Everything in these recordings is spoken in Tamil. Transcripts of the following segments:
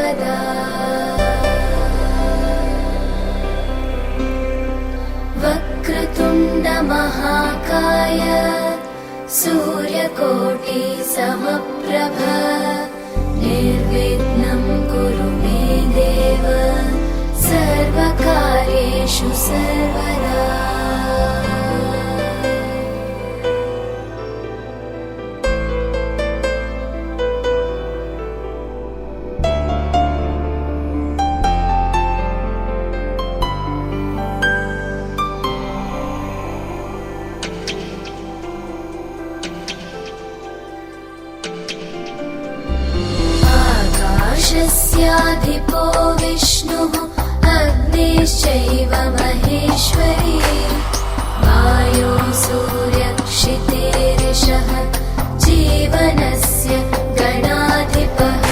सर्वदा वक्रतुण्ड महाकाय सूर्यकोटि समप्रभ निर्विघ्नं कुरु मे देव सर्वकार्येषु सर्वदा आकाशस्याधिपो विष्णुः अग्निश्चैव महेश्वरी वायो सूर्यक्षितेरिषः जीवनस्य गणाधिपः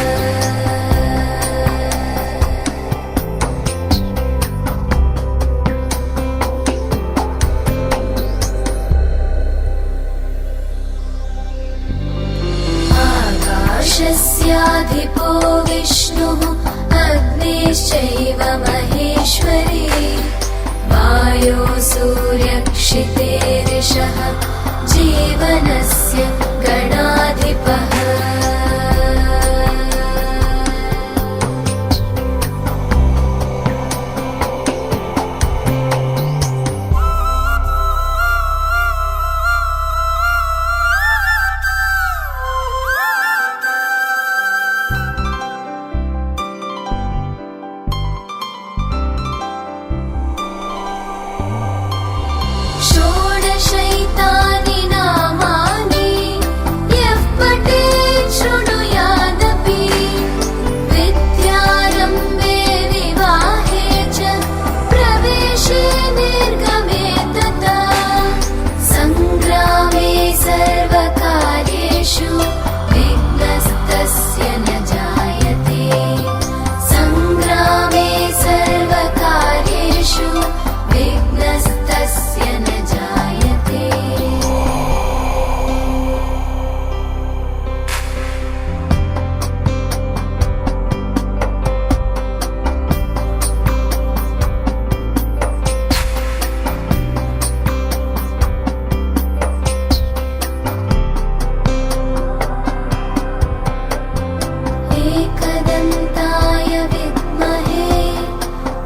आकाशस्याधिपो विष्णुः अग्निश्चैव महेश्वरी वायो सूर्यक्षितेरिषः जीवनस्य गणाधिपः षोडशैतानि नामानि यः पठेत् शृणुयादपि विद्यारम्भे विवाहे च प्रवेशे निर्गमे तथा सङ्ग्रामे सर्वकार्येषु विघ्नस्तस्य न जायते सङ्ग्रामे सर्वकार्येषु विघ्नस्तस्य न जायते एकदन्ताय विद्महे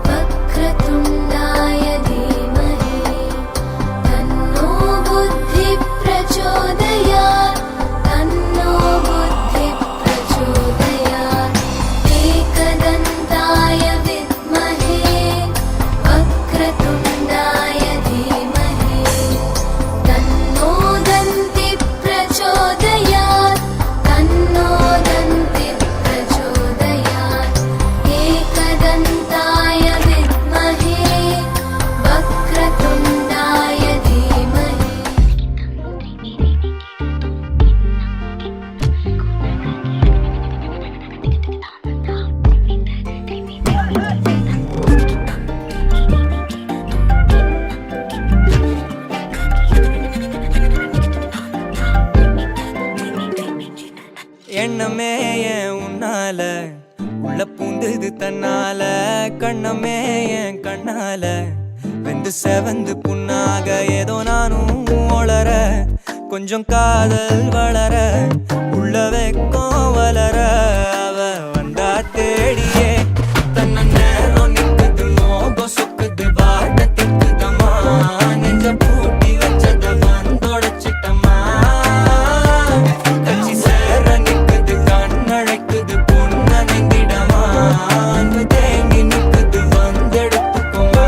वक्रतुण्डाय धीमहि तन्नो बुद्धिः प्रचोदयात् तन्नो बुद्धिः प्रचोदयात् एकदन्ताय विद्महे वक्रतुण्डाय धीमहि तन्नो दन्तिः प्रचोदयात् तन्नो दन्तिः प्रचोदयात् एकदन्ताय विद्महे वक्रतुण्डाय धीमहि எண்ணமே ஏன் உன்னால உள்ள பூந்தது தன்னால கண்ணமே என் கண்ணால வெந்து செவந்து புண்ணாக ஏதோ நானும் ஒளர கொஞ்சம் காதல் வளர உள்ள வெக்கம் வளர அவ வந்தா தேடியே தன்ன நேரம் நிக்குது மோகம் சொக்குது வாட்ட திக்குதம்மா நெஞ்ச பூட்டி வச்சத வந்தொடச்சிட்டம்மா கட்சி சேர நிக்குது கண்ணழைக்குது பொண்ண நெங்கிடமா அன்பு தேங்கி நிக்குது வந்தெடுத்துக்குமா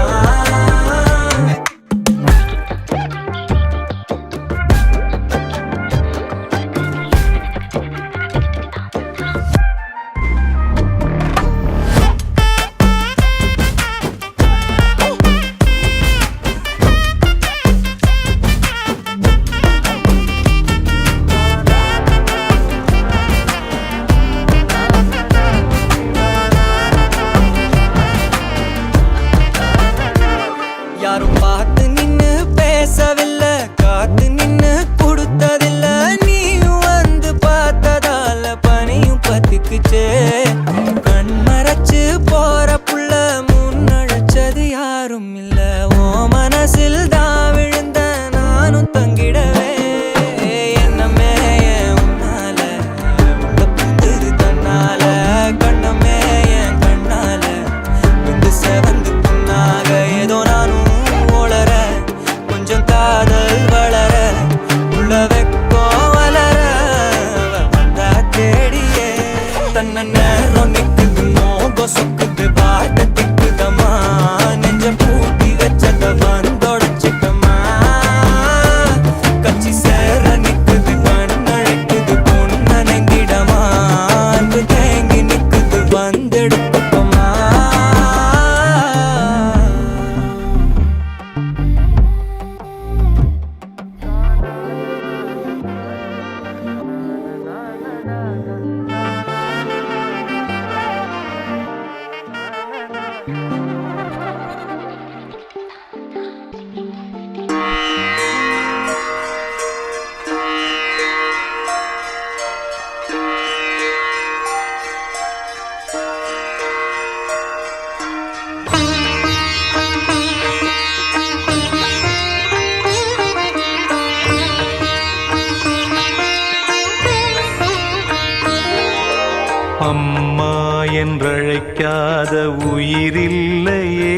என்றழைக்காத உயிரில்லையே,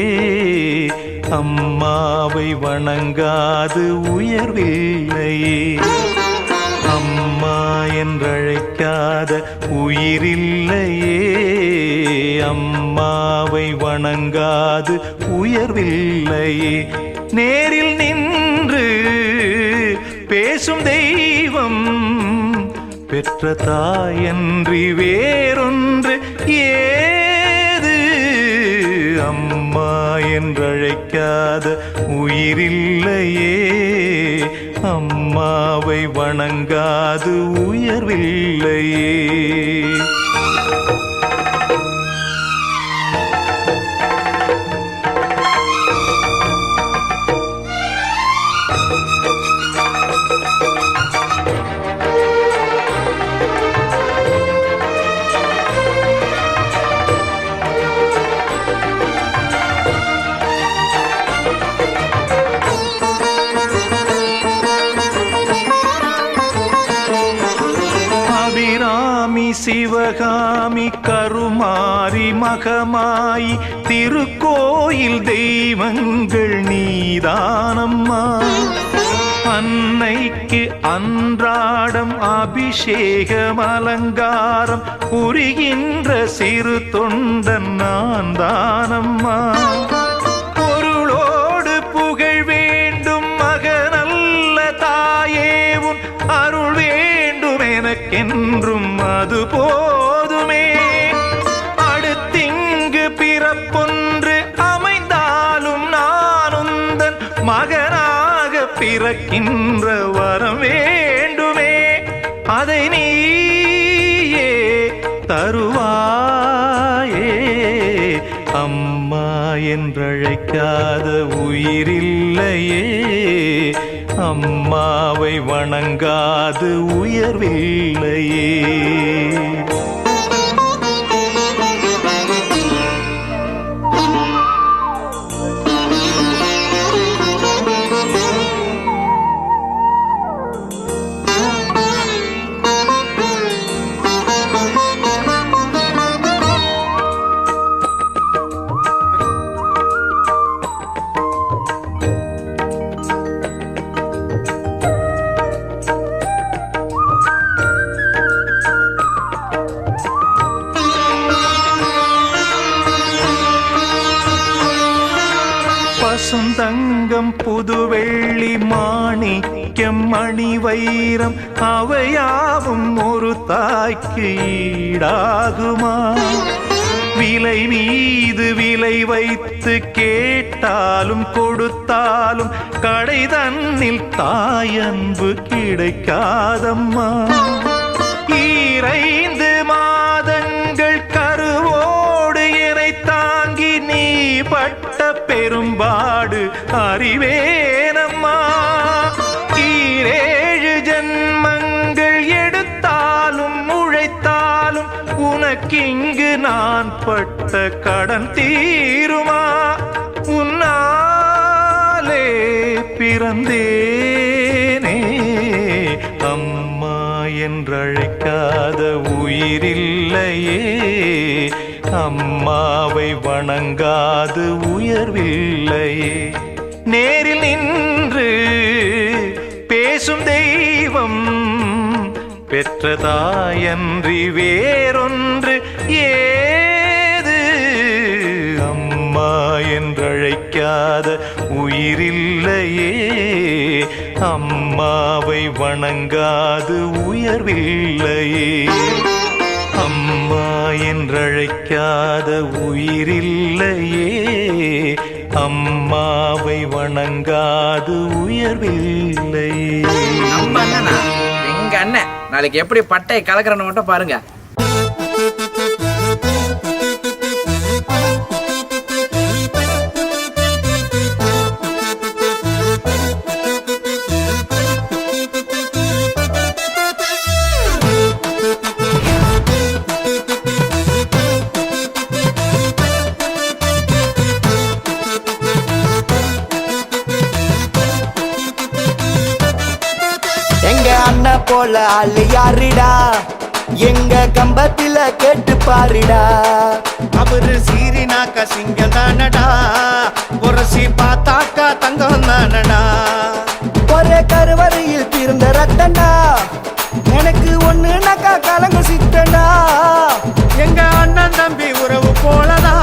அம்மாவை வணங்காது உயர்வில்லையே. அம்மா என்றழைக்காத உயிரில்லையே, அம்மாவை வணங்காது உயர்வில்லையே. நேரில் நின்று பேசும் தெய்வம் பெற்ற தாயன்றி வேறொன்று ஏது. அம்மா என்றழைக்காத உயிரில்லையே, அம்மாவை வணங்காது உயர்வில்லையே. சிவகாமி கருமாரி மகமாயி திருக்கோயில் தெய்வங்கள் நீதானம்மா. அன்னைக்கு அன்றாடம் அபிஷேகம் அலங்காரம் புரிகின்ற சிறு தொண்டன் நான் தானம்மா. பொருளோடு புகழ் வேண்டும் மகனல்ல தாயே, உன் அருள் வேண்டும் எனக்கென்றும் அது போதுமே. அடுத்திங்கு பிறப்பொன்று அமைந்தாலும் நான் உந்தன் மகனாக பிறக்கின்ற வரம் வேண்டுமே. அதை நீயே தருவாயே. அம்மா என்றழைக்காத உயிரில்லையே, அம்மாவை வணங்காது உயர்வில்லையே. பசுந்தங்கம் புதுவெள்ளி மாணிக்கம் மணி வைரம் அவையாவும் ஒரு தாய்க்கு ஈடாகுமா? விலை மீது விலை வைத்து கேட்டாலும் கொடுத்தாலும் கடை தன்னில் தாயன்பு கிடைக்காதம்மா. 2 மாதங்கள் கருவோடு என்னை தாங்கி நீ பட்ட பெரும்பாடு அறிவேனம்மா. 7 ஜன்மங்கள் எடுத்தாலும் உழைத்தாலும் உனக்கிங்கு நான் பட்ட கடன் தீருமா? உன்னாலே பிறந்தேனே, அம்மா என்றழைக்காத உயிரில்லையே, அம்மாவை வணங்காது உயர்வில்லையே. நேரில் நின்று பேசும் தெய்வம் பெற்ற தாயன்றி வேறொன்று ஏது. அம்மா என்றழைக்காத உயிரில்லையே, அம்மாவை வணங்காது உயர்வில்லையே. அம்மா என்றழைக்காத உயிரில்லையே, அம்மாவை வணங்காது உயர்வில்லையே. நம்ம அண்ணனா எங்க அண்ணன் நாளைக்கு எப்படி பட்டை கலக்கிறன்னு மட்டும் பாருங்க. அண்ணன் போல ஆளு யாருடா, எங்க கம்பத்தில கேட்டு பாருடா. அவரு சீரினாக்கா சிங்கம் தானடா, உரசி பார்த்தாக்கா தங்கம் தானடா. ஒரே கருவறையில் பிறந்த ரத்தண்டா, எனக்கு ஒண்ணுனாக்கா கலங்க சித்தண்டா. எங்க அண்ணன் தம்பி உறவு போலதா,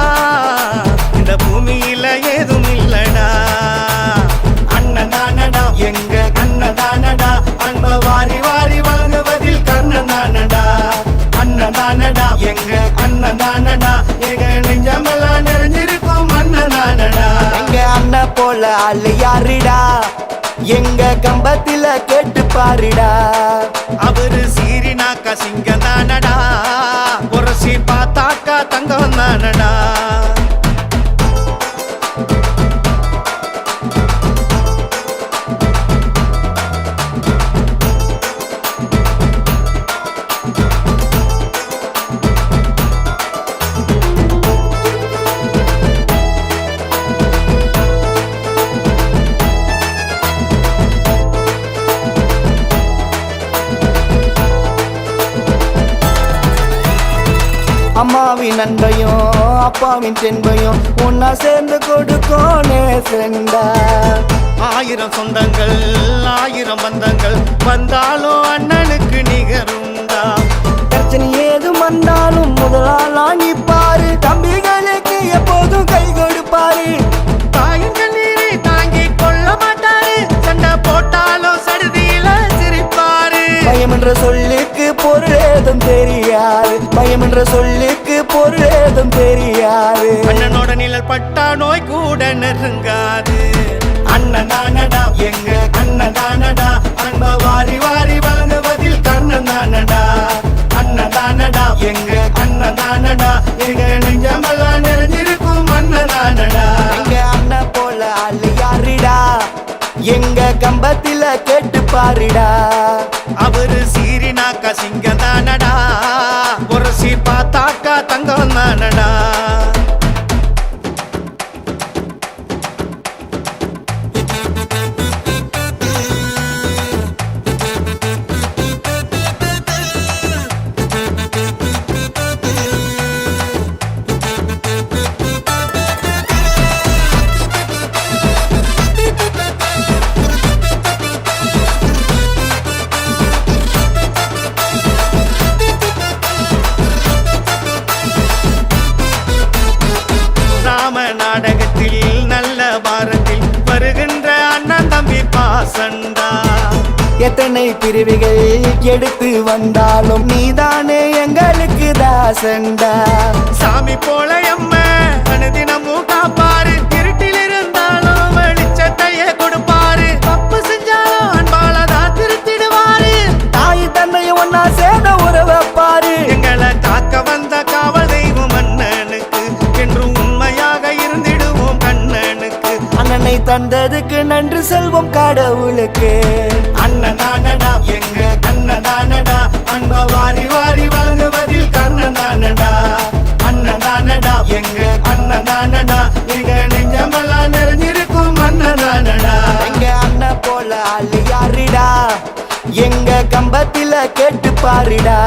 இந்த பூமியில ஏதும் இல்லடா. அண்ணன் தானடா எங்க அண்ணன் தானடா, அன்ப வாரி வாரி வழங்குவதில் கண்ணன் தானடா. அண்ணன் தானடா எங்க அண்ணன் தானடா, எங்க நெஞ்சமெல்லாம் நிறைஞ்சிருக்கும் அண்ணன் தானடா. எங்க அண்ணன் போல ஆளு யாருடா, எங்க கம்பத்தில கேட்டு பாருடா. அவரு சீரினாக்கா சிங்கம் தானடா, உரசி பார்த்தாக்கா தங்கம் தானடா. அம்மாவின் அன்பையும் அப்பாவின் தென்பையும் ஒன்னா சேர்ந்து கொடுக்கும் நேசண்டா. ஆயிரம் சொந்தங்கள் ஆயிரம் பந்தங்கள் வந்தாலும் அண்ணனுக்கு நிகருண்டா. பிரச்சனை ஏதும் வந்தாலும் முதலாளா நிப்பாரு, தம்பிகளுக்கு எப்போதும் கை கொடுப்பாரு. தாயங்கள் நீரை தாங்கி கொள்ள மாட்டாரு, சண்டை போட்டாலும் சடுதியில சிரிப்பாரு. பயம் என்ற சொல்லுக்கு பொருள் ஏதும் தெரியாது, பயம் என்ற சொல்லுக்கு பொருள் ஏதும் தெரியாது. அண்ணனோட நிழல் பட்டா நோய் கூட நெருங்காது. அண்ணன் தானடா எங்க அண்ணன் தானடா, அன்ப வாரி வாரி வழங்குவதில் கண்ணன் தானடா. அண்ணன் தானடா எங்க அண்ணன் தானடா, எங்க நெஞ்சமெல்லாம் நிறைஞ்சிருக்கும் அண்ணன் தானடா. எங்க அண்ணன் போல ஆளு யாருடா, எங்க கம்பத்தில கேட்டு பாருடா. அவரு சீரினாக்கா சிங்கம் தானடா, உரசி பார்த்தாக்கா தங்கம் தானடா. நாடகத்தில் நல்ல பாரத்தில் வருகின்ற அண்ணன் தம்பி பாசண்டா. எத்தனை பிரிவுகள் எடுத்து வந்தாலும் நீதானே எங்களுக்கு தாசண்டா. சாமி போல எம்ம அனுதினமும் காப்பாரு, இருட்டில் இருந்தாலும் வெளிச்சத்தையே கொடுப்பாரு. தப்பு செஞ்சாலும் அன்பாலதான் திருத்திடுவாரு, தாய் தன்னையும் ஒன்னா சேர்ந்த உறவப்பாரு. எங்களை காக்க வந்த காவல் தெய்வம் அண்ணனுக்கு என்றும் உண்மையாக இருந்திடுவோம் கண்ணனுக்கு. அண்ணனை தந்ததுக்கு நன்றி செல்வம் கடவுளுக்கு. அண்ணன் தானடா எங்க அண்ணன் தானடா, அன்ப வாரி வாரி வழங்குவதில் கண்ணன் தானடா. அண்ணன் தானடா எங்க அண்ணன் தானடா, எங்க நெஞ்சமெல்லாம் நிறைஞ்சிருக்கும் அண்ணன் தானடா. எங்க அண்ணன் போல ஆளு யாருடா, எங்க கம்பத்தில கேட்டு பாருடா.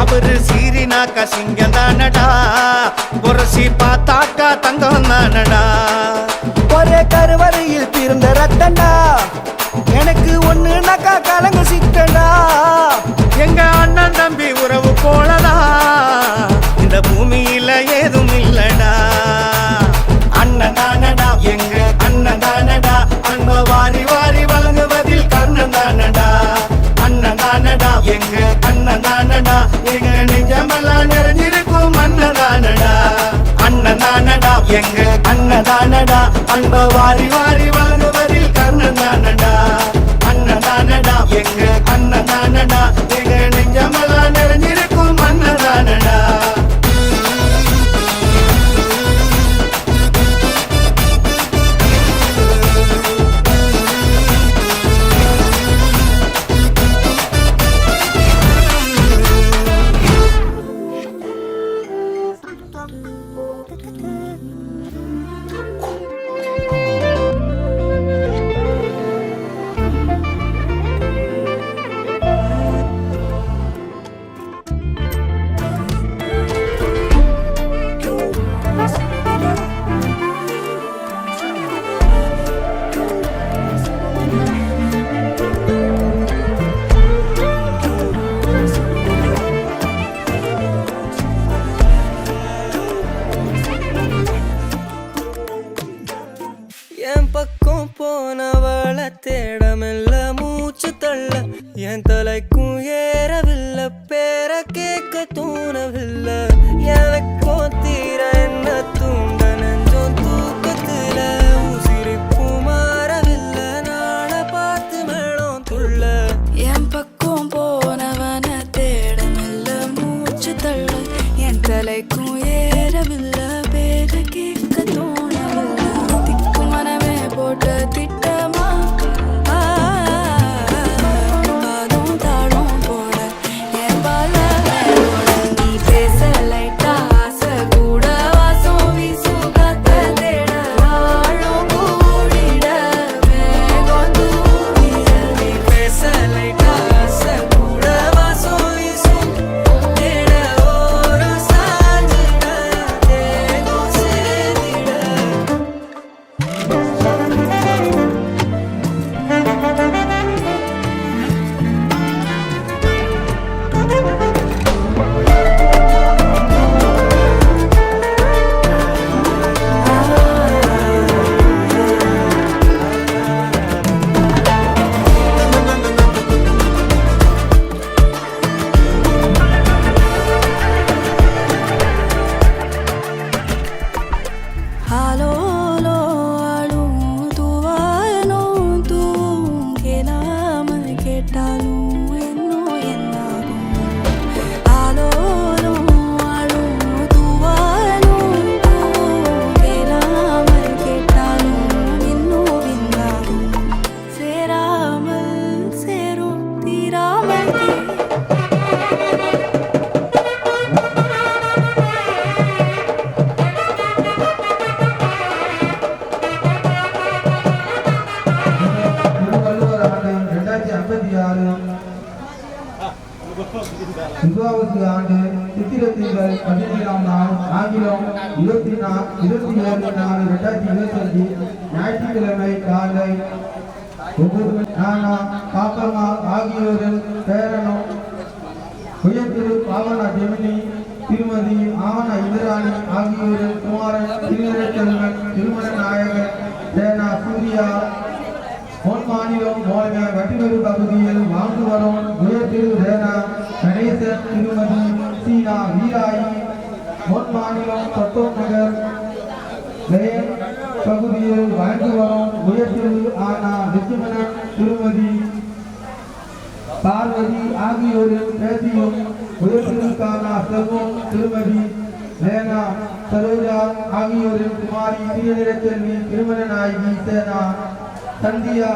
அவரு சீரினாக்கா சிங்கம் தானடா, உரசி பார்த்தாக்கா தங்கம் தானடா. ஒரே கருவறையில் பிறந்த ரத்தண்டா, எனக்கு ஒண்ணுனாக்கா கலங்க சித்தண்டா. எங்க அண்ணன் தம்பி உறவு போலதா, இந்த பூமியில ஏதும் இல்லடா. அண்ணன் தானடா எங்க அண்ணன் தானடா, அன்ப வாரி வாரி வழங்குவதில் கண்ணன் தானடா. அண்ணன் தானடா எங்க அண்ணன் தானடா, எங்க நெஞ்சமெல்லாம் நிறைஞ்சிருக்கும் அண்ணன் தானடா. அண்ணன் தானடா எங்க அண்ணன் தானடா, அன்ப வாரி வாரி வழங்குவதில் கண்ணன் தானடா. அண்ணன் தானடா எங்க அண்ணன் தானடா, எங்க நெஞ்சமெல்லாம் நிறைஞ்சிருக்கும் அண்ணன் தானடா. பக்கம் போனவள தேடமெல்ல மூச்சு தள்ள என் தலைக்கும் ஏறவில்லை பேர கேட்க தோணவில்லை எனக்கும் தீர என்ன தூண்ட நெஞ்சம் தூக்கத்துல உசிரிப்பு மாறவில்லை நாள பார்த்து மேளம் துள்ள என் பக்கம் போனவன தேடமில்ல மூச்சு தள்ள என் தலைக்கும் ஏறவில்லை பேர கேட்க தோணவில்லை திக்கு மனமே போட்ட திட்டமா பாதம் தாளம் போட என் பால நீ பேச லைட்டா ஆசை கூட வாசம் வீசும் காத்த தேட ஆழம் கூடிட மேகம் தூவிட நீ பேச லைட்டா ஆசை கூட வாசம் வீசும் தேட ஓரம் சாஞ்சிட தேகம் சேர்ந்திட ஆலோலோ ஆளும் தூவாயனும் தூவும் கேளாமல் கேட்டாலும் இன்னும் என்னாகும் ஆலோலோ ஆளும் தூவாயனும் தூவும் கேளாமல் கேட்டாலும் இன்னும் என்னாகும் சேராமல் சேரும் தீராமல் திருவள்ளுவர் ஆண்டு 2056 விசுவாவசு ஆண்டு சித்திரை திங்கள் 17ஆம் நாள் ஆங்கிலம் 27/4/2025 ஞாயிற்றுக்கிழமை காலை 9 மணி நானா பாப்பம்மா ஆகியோரின் பேரனும் உயர்திரு பாவனா ஜெமினி திருமதி ஆவண இந்திராணி ஆகியோரின் குமாரன் திருநெல்வேலி திருமண நாயகர் சேனா சூர்யா பொன் மாநிலம் மோக வட்டிவரு பகுதியில் வாழ்ந்து வரும் உயர்திரு ரேனா கணேசன் திருமதி சீனா வீராயி பொன் மாநிலம் தொட்டோர் நகர் லேன் பகுதியில் வாழ்ந்து வரும் உயர்திரு ஆனா லட்சுமணன் திருமதி பார்வதி ஆகியோரின் பேத்தியும் உயர்திருக்கான செல்வம் திருமதி லேனா சரோஜா ஆகியோரின் குமாரி திருநிலச்செல்வி திருமண நாயகி சேனா சந்தியா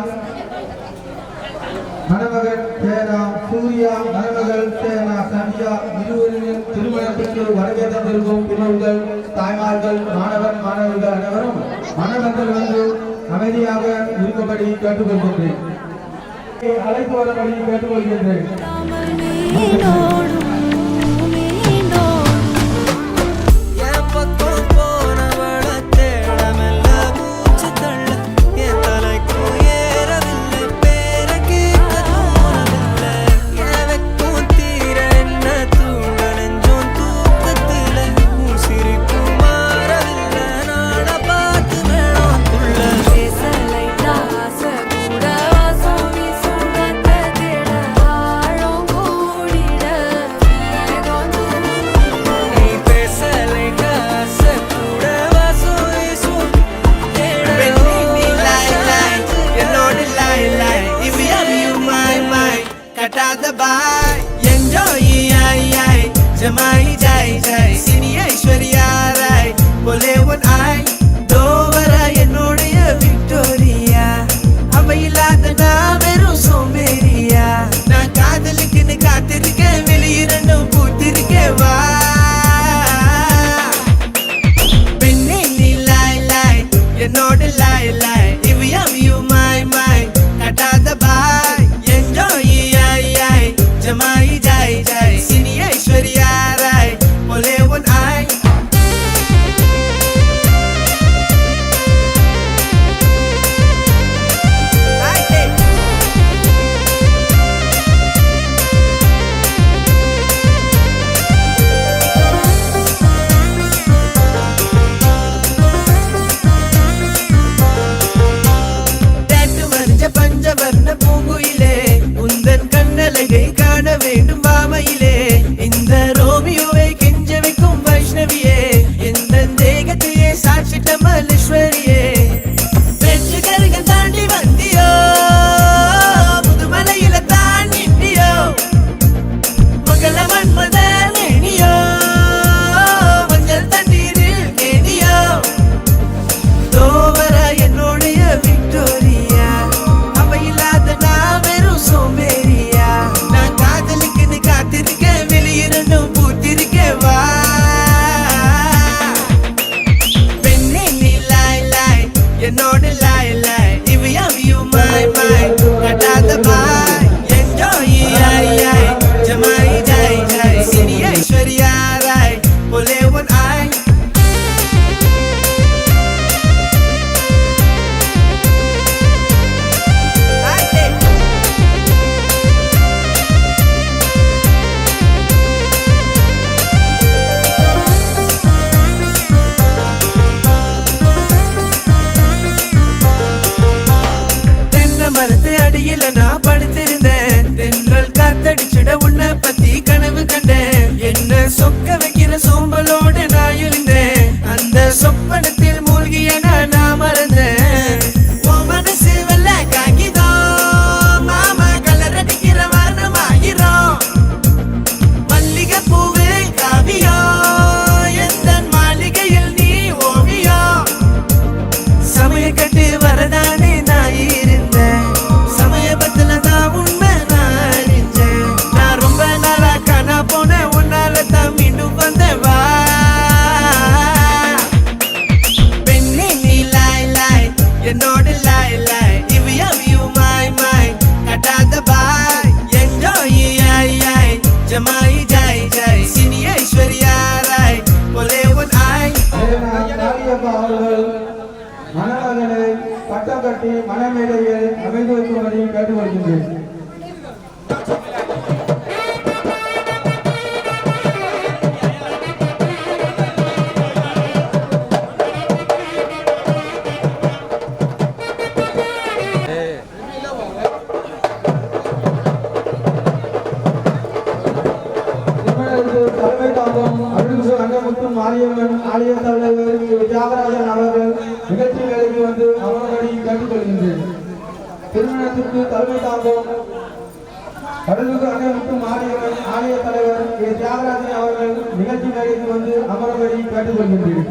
மணமகன் சேனா சூர்யா மணமகள் சேனா சந்தியா இருவரின் திருமணத்திற்கு வருகை தந்திருக்கும் பின்னர்கள் தாய்மார்கள் மாணவர்கள் அனைவரும் மணமக்கள் வந்து அமைதியாக இருக்கும்படி கேட்டுக்கொள்கின்றேன் அழைத்து வரும்படி கேட்டுக்கொள்கின்றேன் என் பக்கம் போனவள தேடமெல்ல மூச்சு தள்ள என் தலைக்கும் ஏறவில்லை பேர கேட்க தோணவில்லை எனக்கும் தீர என்ன தூண்ட நெஞ்சம் தூக்கத்துல உசிரிப்பு மாறவில்லை நாட பார்த்து மேளம் துள்ள பேச லைட்டா ஆசை கூட வாசம் வீசும் காத்த தேட ஆழம் கூடிட மேகம் தூவிட நீ பேச லைட்டா ஆசை கூட வாசம் வீசும் தேட என்னோட லாய் லாய் இவ்வியம் மை மை கட்டாத பாய் என்ஜாய் ஐ ஜமாய் ஜாய் ஜாய் சினி ஐஸ்வர்யா ராய் போலே ஒன் ஐ தோவரா என்னுடைய விக்டோரியா அவ இல்லாத நான் வெறும் சோம்பேறியா நான் காதலுக்குன்னு காத்திருக்கேன் வெளியிரண்டும் பூத்திருக்கேன் வா பெண்ணே நீ லாய் லாய் என்னோட லாய் லாய் இவ்வியம் மை மை கட்டாத பாய் என்ஜாய் ஐ ஜமாய் ஜாய் ஜாய் சினி ஐஸ்வர்யா ராய் கட்டி மனமேடையில் அமைந்திருக்கும்படி கேட்டுக்கொள்கின்றேன். தலைமை தாங்கும் அருள்மிகு அன்னமுத்து மாரியம்மன் ஆலய தலைவர் தியாகராஜன் அவர்கள் நிகழ்ச்சி வேலைக்கு வந்து அமர்வுபடி கேட்டுக்கொள்கின்றேன். திருமணத்திற்கு தலைமை தாங்கும் அருள்மிகு அன்னமுத்து மாரியம்மன் ஆலய தலைவர் தியாகராஜன் அவர்கள் நிகழ்ச்சி வேலைக்கு வந்து அமர்வுபடி கேட்டுக்கொள்கின்றேன்.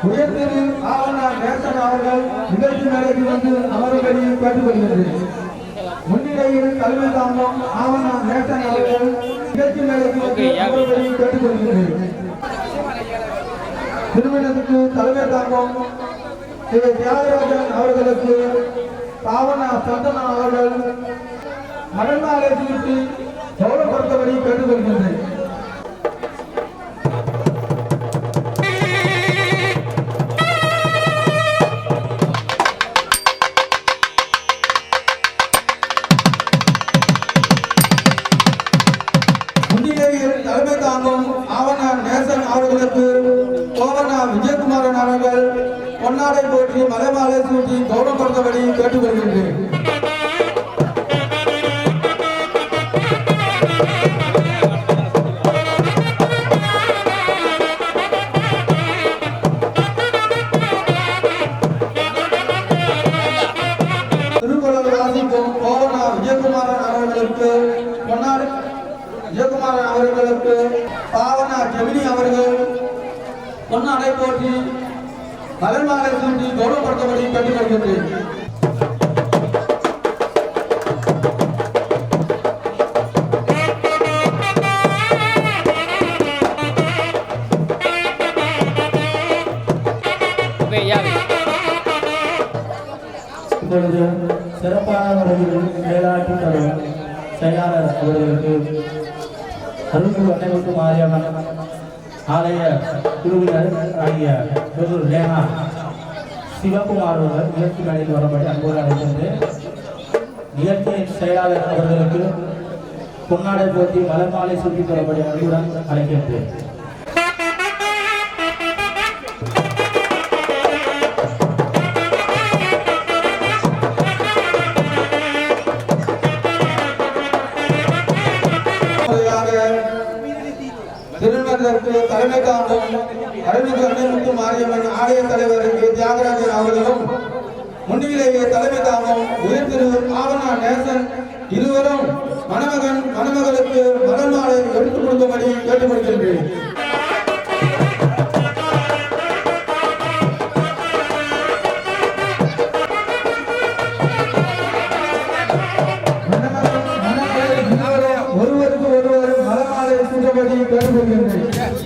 உயர்திரு ஆவணர் நேசன் அவர்கள் நிகழ்ச்சி வேலைக்கு வந்து அமர்வுபடி கேட்டுக்கொள்கின்றேன். முன்னிலையில் தலைமை தாங்கும் ஆவணர் நேசன் அவர்கள் நிகழ்ச்சி வேலைக்கு வந்து அமர்வுபடி கேட்டுக்கொள்கின்றேன். திருமணத்துக்கு தலைமை தாங்கும் தியாகராஜன் அவர்களுக்கு பாவனா சந்தனா அவர்கள் மரணாலை குறித்து கௌரவப்படுத்தபடி கேட்டுக்கொள்கின்றேன். முன்னிலையில் தலைமை தாங்கும் ஆவணா நேசன் அவர்களுக்கு கோவனா விஜயகுமாரன் அவர்கள் பொன்னாடை போற்றி மலைமாலை சூட்டி கௌரவப்படுத்தபடி கேட்டுக்கொள்கின்றேன். திருக்குறள் வாசிக்கும் கோவனா விஜயகுமாரன் அவர்களுக்கு பொன்னாடை விஜயகுமாரன் அவர்களுக்கு பாவனா ஜெமினி அவர்கள் பொன்னாடை போற்றி மலர்மாலை சூட்டி கௌரவப்படுத்தபடி கேட்டுக்கொள்கின்றேன். இப்பொழுது சிறப்பான முறையில் செயலாற்றி தரும் செயலாளர் அவர்களுக்கு அருள்மிகு அன்னைமுத்து மாரியம்மன் ஆலய குழுவினர் ஆகிய லேனா சிவகுமார் அவர்கள் நிகழ்ச்சி மேடையில் வரும்படி அன்போடு அழைக்கின்று நிகழ்ச்சியின் செயலாளர் அவர்களுக்கு பொன்னாடை போட்டி மலர்மாலை சுற்றி தரப்படி அன்புடன் அழைக்கின்றேன். திருமணத்திற்கு தலைமை தாங்கும் அருள்மிகு அன்னைமுத்து மாரியம்மன் ஆலய தலைவர் தியாகராஜன் அவர்களும் முன்னிலையை தலைமை தாங்கும் உயர் திரு ஆவணா நேசன் இருவரும் மணமகன் மணமகளுக்கு மலர்மாலை எடுத்துக் கொடுக்கும்படி கேட்டுக்கொள்கின்றேன். ஒருவருக்கு ஒருவர் மலர்மாலை சூட்டபடி கேட்டுக்கொள்கின்றேன்.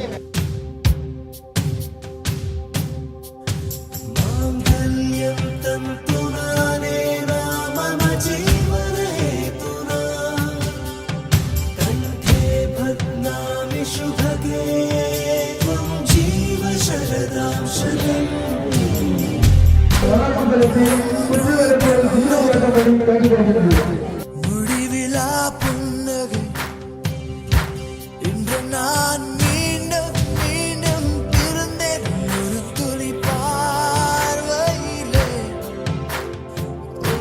முடிவிலா புன்னகை இன்று நான் மீண்டும் மீண்டும் பிறந்தேன் ஒரு துளி பார்வையிலே. ஓ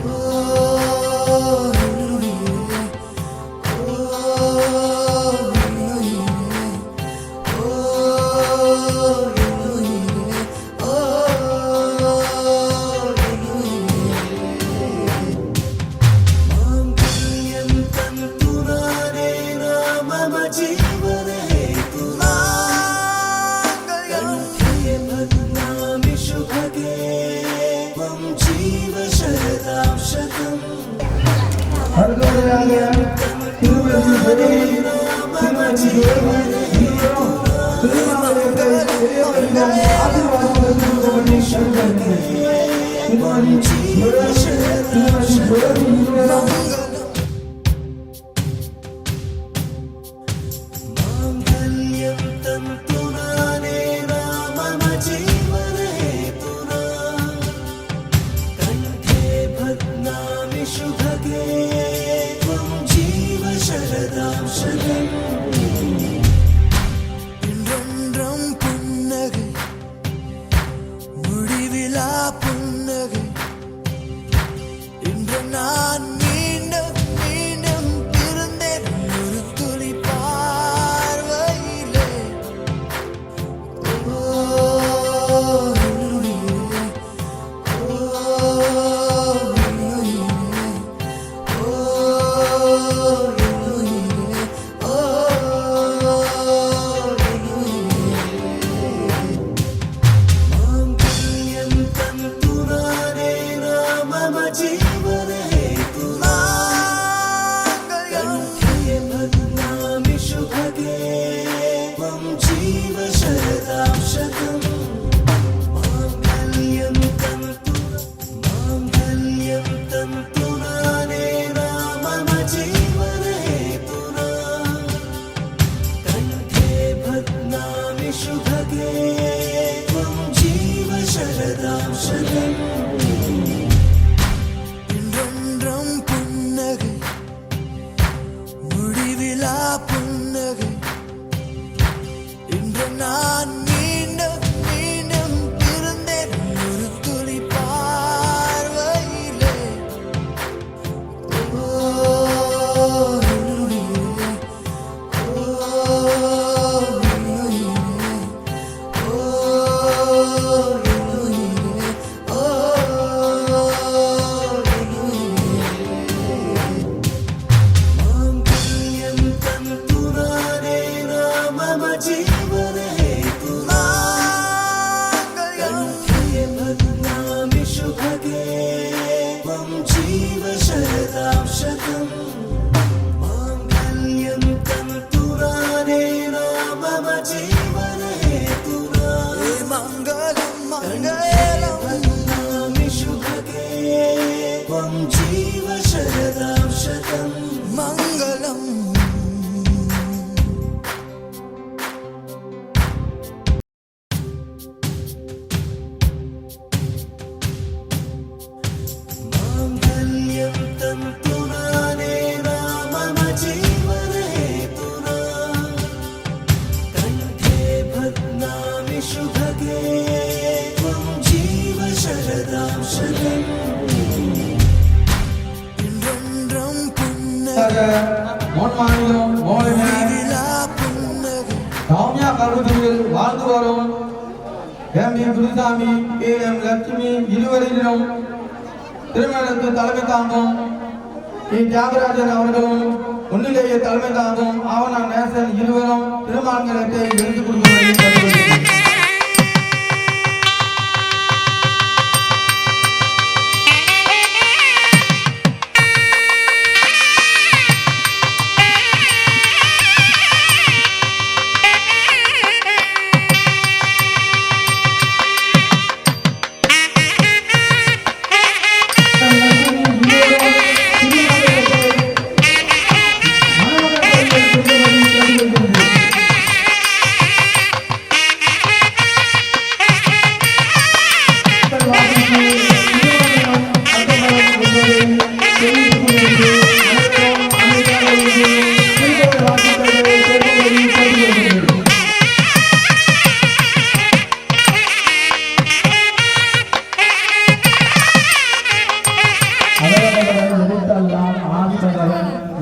முடிவிலா புன்னகை இன்று நான் மீண்டும் மீண்டும் இருந்தேன் ஒரு துளி பார்வையிலே ஓ என்னுயிரே, ஓ என்னுயிரே, ஓ என்னுயிரே, ஓ மாங்கல்யம் தந்து நானேனா மம ஜீவனே மாங்கல்யம் பத்மாமி சுபகே त्वं जीव शरदां शतम् माङ्गल्यं तन्तु नानेना मम जीवने हेतुना कण्ठे बध्नामि शुभगे त्वं जीव शरदां शतम् இன்றென்றும் புன்னகை முடிவிலா புன்னகை இன்று நான் மீண்டும் மீண்டும் இருந்தேன் ஒரு துளி பார்வையிலே ஓ என்னுயிரே, ஓ என்னுயிரே, ஓ என்னுயிரே, ஓ माङ्गल्यं तन्तु नानेना मम जीवने हेतुना कण्ठे बध्नामि शुभगे त्वं जीव शरदां शतम् माङ्गल्यं तन्तु नानेना मम जीवने हेतुना मङ्गलं मङ्गलं बध्नामि शुभगे त्वं जीव शरदां शतम् मङ्गलम् माङ्गल्यं तन्तु नानेना मम जीवने हेतुना कण्ठे बध्नामि शुभगे त्वं जीव शरदां शतम् இன்றென்றும் புன்னகை மோன்மாநிலம் மோலின முடிவிலா புன்னகை சௌமியா கல்லூரியில் வாழ்ந்து வரும் எம்.ஏ. குருசாமி கே.எம். லட்சுமி இருவரிலும் திருமணத்துக்கு தலைமை தாங்கும் தியாகராஜன் அவர்களும் முன்னிலேயே தலைமை தாங்கும் ஆவணா நேசன் இருவரும் திருமணத்தை எடுத்துக் கொடுக்கும்படி கேட்டுக்கொள்கிறேன்.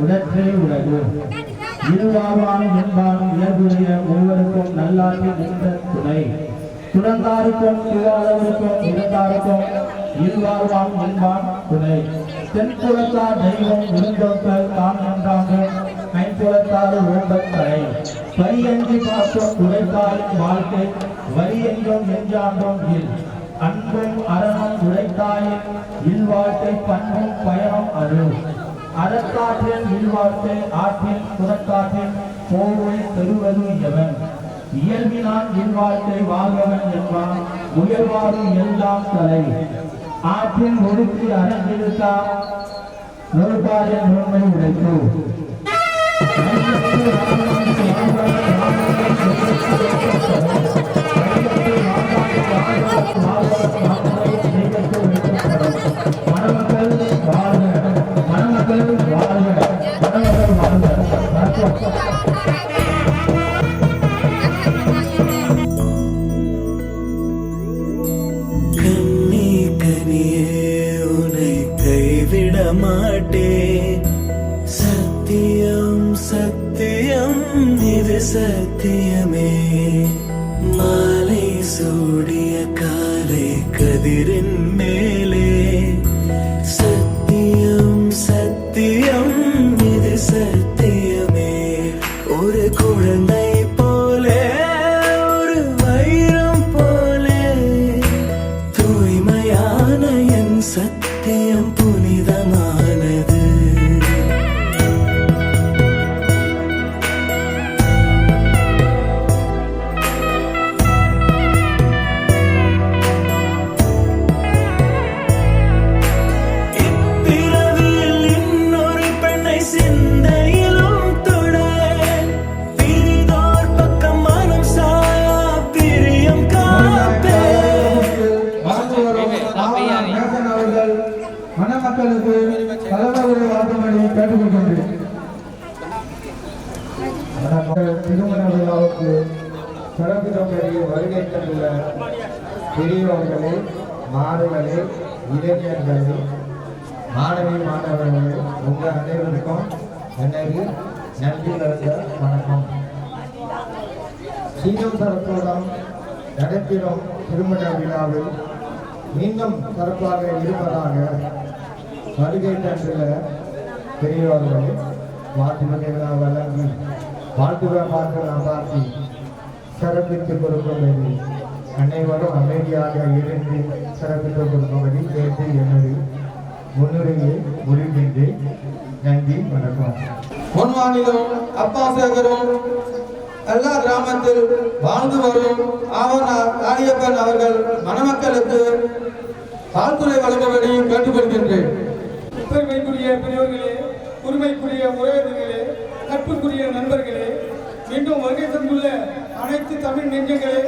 உடற்றே உலகு இருவாழ்வானும் என்பானும் இயல்புடைய ஒருவருக்கும் நல்லாற்றி நின்ற துணை துறந்தாருக்கும் திருவாளருக்கும் இருந்தாருக்கும் இருவாழ்வான் என்பான் துணை தென்புலத்தார் தெய்வம் விருந்தோக்கள் தான் என்றாங்க கைப்புலத்தாறு ஓம்பத்தரை பரியன்றி பார்க்கும் உழைத்தாரின் வாழ்க்கை வரி என்றும் என்றாண்டும் இல் அன்பும் அறனும் உழைத்தாயின் இல்வாழ்க்கை பண்பும் பயணம் அருள் அறக்காற்றின் இல்வாழ்க்கை ஆற்றின் புறக்காற்றின் போர்வை பெறுவது எவன் இயல்பினான் இல்வாழ்க்கை வாழ்வன் என்பான் முயல்வாரும் எல்லாம் தலை ஆற்றின் ஒடுக்கி அறந்திருக்கா நோய்பாரின் நோன்மை உழைப்பு மணமக்கள் வாழ்க மணமக்கள் வாழ்க மணமக்கள் வாழ்க. கண்ணே மாட்டேன். சத்தியம் சத்தியம் இது சத்தியமே. மாலை சூடிய காலை கதிரின் மேலே. சத்தியம் சத்தியம் இது சத்தியமே. ஒரு குழந்தை போலே ஒரு வைரம் போலே தூய்மையான என் சத்தியம் புனிதமானது. இப்பிறவியில் இன்னொரு பெண்ணை சிந்தையிலும் தொட. பிரிதோர் பக்கம் மனம் சாயா பிரியம் காப்பே. வாழ்ந்து வரும் ஆவண நேசன் அவர்கள் மணமக்களுக்கு தலைவரை வாழ்த்தும்படி கேட்டுக்கொள்கின்றேன். திருமண விழாவுக்கு சிறப்பிடம்படி வருகை தந்துள்ள பெரியவர்களே, மாணவர்களே, இளைஞர்களே, மாணவி மாணவர்களே, உங்கள் அனைவருக்கும் எனது நன்றி கலந்த வணக்கம். சீனம் தரப்புடன் நடத்திடும் திருமண விழாவில் மீண்டும் சிறப்பாக இருப்பதாக வருகை தந்துள்ள பெரியவர்களே, வாழ்த்துக்களை வழங்கி வாழ்த்துவ பார்த்து சிறப்பித்துக் கொடுக்கும்படி அனைவரும் அமைதியாக இருந்து சிறப்பித்துக் கொடுக்கும்படி கேட்டு எனது முன்னுரையை முடிக்கின்றேன். நன்றி, வணக்கம். முன்மாநிலம் அப்பா சேகரும் எல்லா கிராமத்தில் வாழ்ந்து வரும் ஆவனார் காளியப்பன் அவர்கள் மணமக்களுக்கு வாழ்த்துறை வழங்கும்படி கேட்டுக்கொள்கின்றேன். பெருமைக்குரிய பெரியவர்களே, உரிமைக்குரிய உறவினர்களே, நட்புக்குரிய நண்பர்களே, மீண்டும் வருகை தந்துள்ள அனைத்து தமிழ் நெஞ்சங்களே,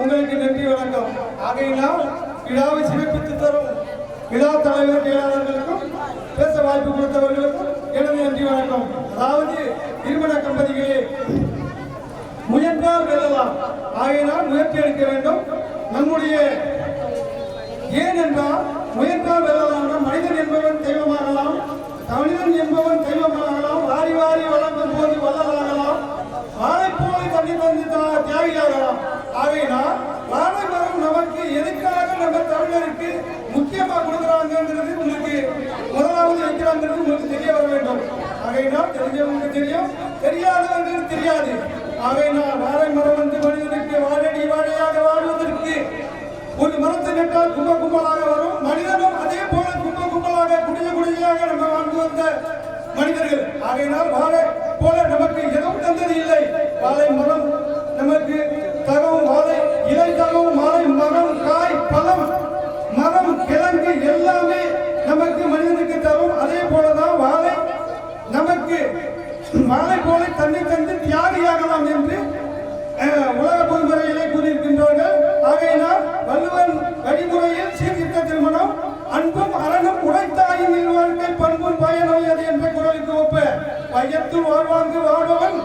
உங்களுக்கு நன்றி வணக்கம். ஆகையினால் விழாவை சிறப்பித்து தரும் விழா தலைவர் செயலாளர்களுக்கும் பேச வாய்ப்பு கொடுத்தவர்களுக்கும் எனது நன்றி வணக்கம். அதாவது திருமண தம்பதிகளே, முயன்றால் வெல்லலாம். ஆகையினால் முயற்சி எடுக்க வேண்டும். நம்முடைய ஏனென்றால் முயன்றால் வெல்லலாம். மனிதன் என்பவன் தெய்வமாகலாம், மனிதன் என்பவன் தெய்வமாகலாம், வாரி வாரி வழங்கும் போது வல்லலாகலாம், வாழை போல தண்ணி தந்து தியாகியாகலாம். ஆகையினால் வாழை மரம் நமக்கு எதுக்காக நம்ம தமிழருக்கு முக்கியமாக கொடுக்குறாங்கிறது உங்களுக்கு முதலாவது வைக்கிறாங்கிறது உங்களுக்கு தெரிய வர வேண்டும். ஆகையினால் தெரிஞ்சவங்களுக்கு தெரியும், தெரியாதவங்களுக்கு தெரியாது. ஆகையினால் வாழை மரம் வந்து மனிதனுக்கு வாழடி வாழையாக வாழ்வதற்கு ஒரு மரத்தை நட்டால் கும்ப கும்பலாக வரும். மனிதனும் அதே போல கும்ப கும்பலாக குடிய குடியாக நம்ம வாழ்ந்து வந்த மனிதர்கள். ஆகையினால் வாழை போல நமக்கு எதுவும் தந்தது இல்லை. வாழை மரம் நமக்கு தகவும், வாழை இலை தகவும், வாழை மரம் காய் பழம் மரம் கிழங்கு எல்லாமே நமக்கு மனிதனுக்கு தரும். அதே போலதான் வாழை நமக்கு வாழை போல தன்னை தந்து தியாகியாகலாம் என்று உலக பொதுமுறையிலே கூறியிருக்கின்றார்கள். ஆகையினால் வள்ளுவன் வழிமுறையில் சீர்திருத்த திருமணம் அன்பும் அறனும் உடைத்தாயின் வாழ்க்கை பண்பும் பயனுடையது என்ற குரலுக்கு ஒப்ப வையத்தில் வாழ்வாங்கு வாழ்பவன்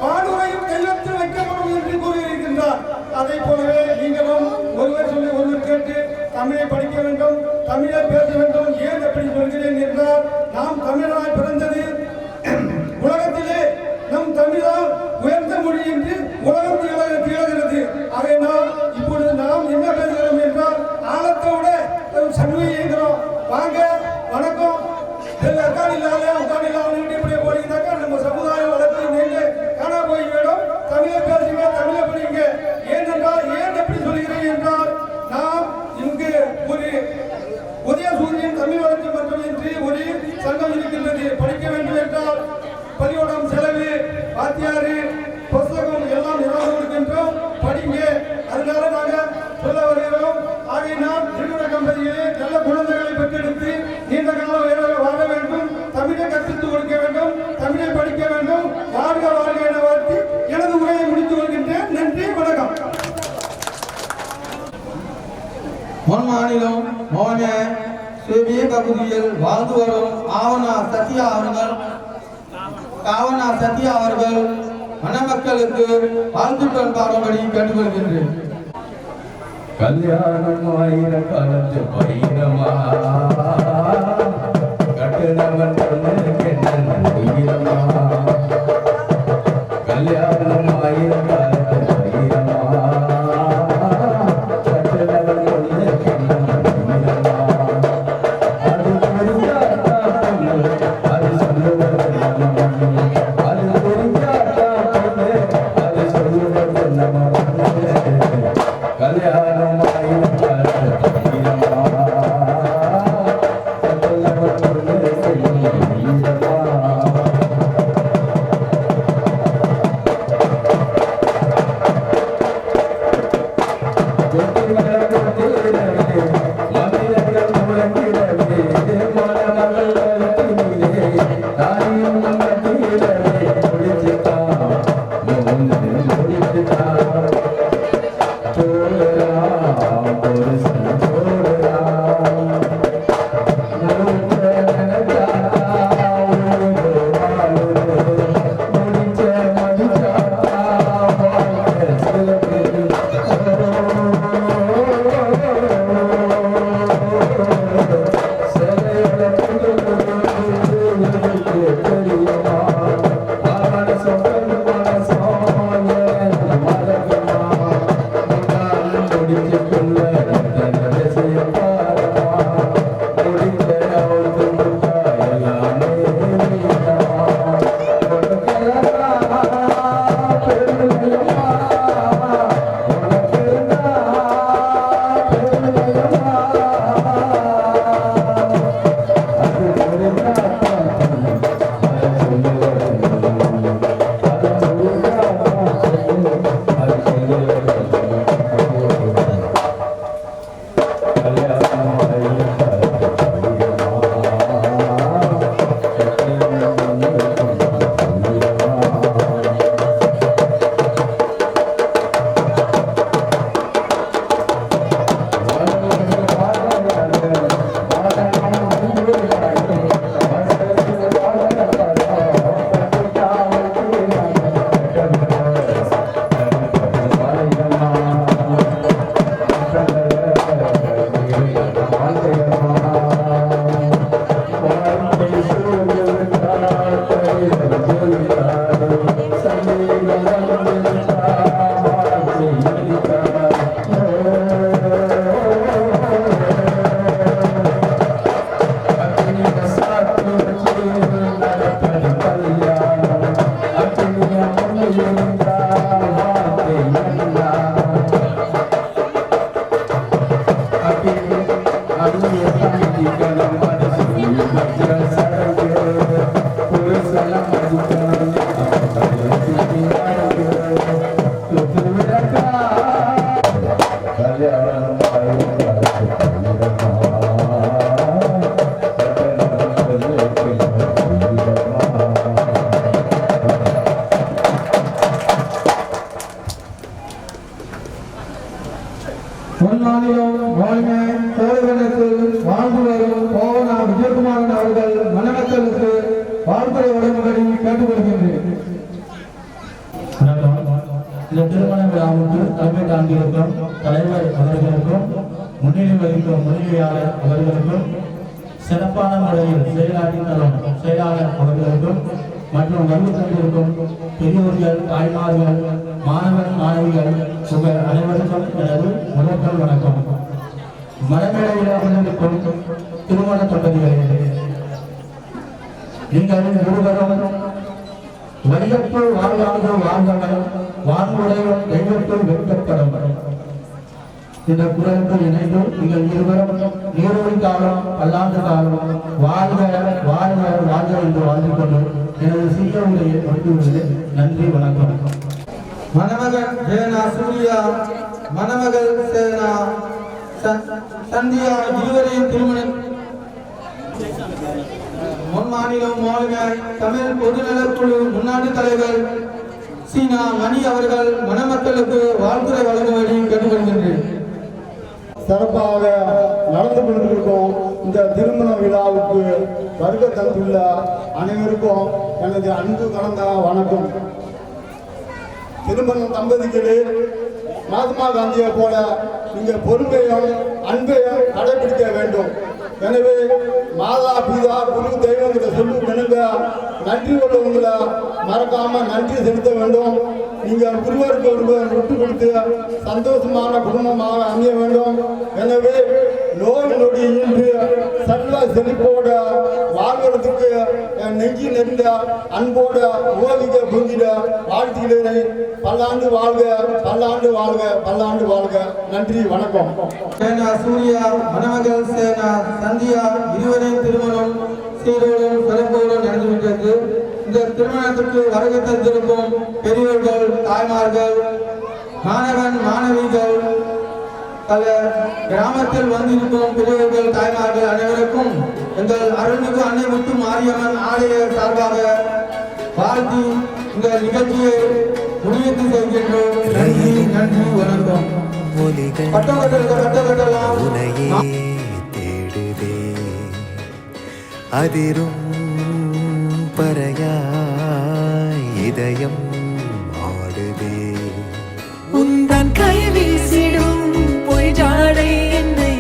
பாடுரையும் கையத்தில் வைக்கப்படும் என்று கூறியிருக்கின்றார். அதை போலவே நீங்களும் ஒருவர் சொல்லி ஒருவர் கேட்டு தமிழை படிக்க வேண்டும், தமிழை பேச வேண்டும். ஏன் எப்படி சொல்கிறேன் என்றால், நாம் தமிழராய் பிறந்தது உலகத்திலே நம் தமிழால் உயர்ந்த மொழி என்று உலகம் திகழ்கிறது. ஆகையினால் இப்பொழுது நாம் என்ன பேசுகிறோம் என்றால், ஆழத்தோட சண்முகிறோம். வாங்க, வணக்கம், உட்காரில்லாமல் இப்படியே போனீங்கன்னாக்கா நம்ம சமுதாயம் வளர்த்து நீங்க காணா போய்விடும். தமிழை பேசுங்க, தமிழை படிங்க. ஏனென்றால், ஏன் எப்படி சொல்கிறேன் என்றால், நாம் இங்கு ஒரு உதய சூரியன் தமிழ் வளர்ச்சி மன்றம் என்று ஒரு சங்கம் இருக்கின்றது. படிக்க வேண்டும் என்றால் பள்ளியோடம் செலவு, வாத்தியாரு, புத்தகம் எல்லாம் இடம் கொடுக்கின்றோம். படிங்க. அதனால நாங்கள் சொல்ல வருகிறோம். ஆகையினால் திருமண தம்பதிகளே, நல்ல குழந்தைகளை பெற்றெடுத்து நீண்ட காலம் வாழ வேண்டும், தமிழை கற்பித்துக் கொடுக்க வேண்டும், தமிழை படிக்க வேண்டும். வாழ்க வாழ்க என வாழ்த்தி எனது உரையை முடித்துக் கொள்கின்றேன். நன்றி, வணக்கம். முன் மாநிலம் மோன சுவிய பகுதியில் வாழ்ந்து வரும் காவனா சத்யா அவர்கள் மணமக்களுக்கு வாழ்த்துக்கள் பாடும்படி கேட்டுக்கொள்கின்றேன். கல்யாணம் ஆயிர காலத்து பைரமா கட்டுன முன்னாளிலும் வாழ்மை தோழர்களுக்கு வாழ்ந்து வரும் கோவனா விஜயகுமாரன் அவர்கள் மணமக்களுக்கு வாழ்த்துறை வழங்கும்படி கேட்டுக்கொள்கின்றேன். இந்த திருமண விழாவுக்கு தலைமை தாங்கியிருக்கும் தலைவர் அவர்களுக்கும் முன்னிலை வகிக்கும் முன்னிலையாளர் அவர்களுக்கும் சிறப்பான முறையில் செயலாற்றி தரும் செயலாளர் அவர்களுக்கும் மற்றும் வந்து கொண்டிருக்கும் பெரியோர்கள் தாய்மார்கள் மாணவன் மாணவிகள் உங்கள் அனைவருக்கும் எனது முதற்கல் வணக்கம். மனமேடையில் அமர்ந்திருக்கும் திருமண தம்பதிகளே, நீங்கள் இருவரும் வையத்துள் வாழ்வாங்க வாழ்ந்தவர் வாழ்வுடையும் தெய்வத்துள் வெட்கப்படும். இந்த குரலுக்கு இணைந்து நீங்கள் இருவரும் நீரோடி காலம் பல்லாண்டு காலம் வாழ்க வாழ்க வாழ்க என்று வாழ்ந்து கொண்டு எனது சிறிய உரையை முடித்துள்ளது. நன்றி, வணக்கம். மணமகன் ஜெயனா சூர்யா, மணமகள் சேனா சந்தியா இருவரையும் திருமணம் முன் மாநிலம் மாநில தமிழ் பொதுநலக்குழு முன்னாள் தலைவர் சீனா மணி அவர்கள் மணமக்களுக்கு வாழ்த்துறை வழங்கும்படி கேட்டுக்கொள்கின்றேன். சிறப்பாக நடந்து கொண்டிருக்கும் இந்த திருமண விழாவுக்கு வருகை தந்துள்ள அனைவருக்கும் எனது அன்பு கலந்த வணக்கம். திருமண தம்பதிகளே, மகாத்மா காந்தியை போல நீங்கள் பொறுமையும் அன்பையும் கடைபிடிக்க வேண்டும். எனவே மாதா பிதா குரு தெய்வங்கிட்ட சொல்லி நினைங்க, நன்றி உள்ளவங்களை மறக்காம நன்றி செலுத்த வேண்டும். நீங்கள் ஒருவருக்கு ஒருவர் விட்டு கொடுத்து சந்தோஷமான குடும்பமாக அமைய வேண்டும். எனவே நோய் நொடி இன்றி சர்வ செழிப்போட வாழ்வதற்கு நெஞ்சி நெறிந்த அன்போட உபவிக்க புரிஞ்சிட வாழ்த்துகிறேன். பல்லாண்டு வாழ்க, பல்லாண்டு வாழ்க, பல்லாண்டு வாழ்க. நன்றி, வணக்கம். சேனா சூர்யா, மணமகள் சேனா சந்தியா இருவரின் திருமணம் சீரோடும் சிறப்போடும் நடந்துவிட்டது. இந்த திருமணத்திற்கு வருகை தந்திருக்கும் பெரியோர்கள், தாய்மார்கள், மாணவன் மாணவிகள், பல கிராமத்தில் வந்திருக்கும் பெரியவர்கள், தாய்மார்கள் அனைவருக்கும் எங்கள் அருள்மிகு அன்னை முத்து மாரியம்மன் ஆலய சார்பாக வாழ்த்தி இந்த நிகழ்ச்சியை முடிவு செய்கின்றோம். நன்றி, நன்றி, வணக்கம். உனையே தேடுதே அதிரும் பறையாய் இதயம் ஆடுதே. உந்தன் கை வீசிடும் பொய் ஜாடை என்னை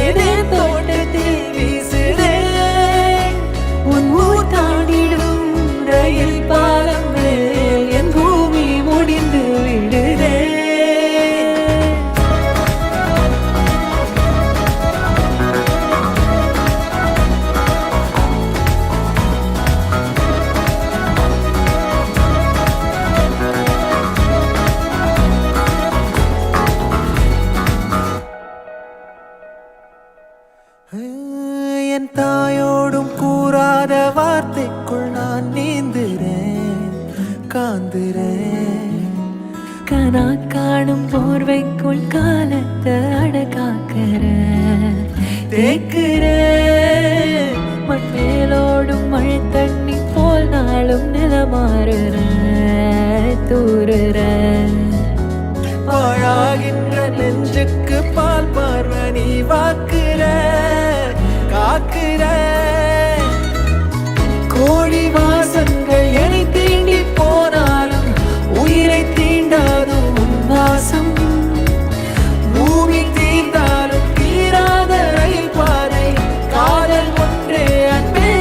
ஏதே தோட்டத்தில் வீசுதே. உன் ஊர் தாண்டிடும் ரயில் பாலம் மேல் என் பூமி முடிந்து விடுதே. என் தாயோடும் கூறாத வார்த்தைக்குள் நான் நீந்துறேன், காந்துறேன். கனா காணும் போர்வைக்குள் காலத்தை அடக்காக்கிறேன். தேக்குறேன். மண் மேலோடும் மழை தண்ணி போல் நாளும் நிலமாறுறேன், தூறுறேன். பாழாகின்ற நெஞ்சுக்கு பால் பார்வை நீ வாக்குற காக்குற. கோடி வாசங்கள் என்னை தீண்டி போனாலும் உயிரை தீண்டாதும் உன் வாசம். பூமி தீர்ந்தாலும் தீராத ரயில் பாதை காதல் ஒன்றே அன்பே.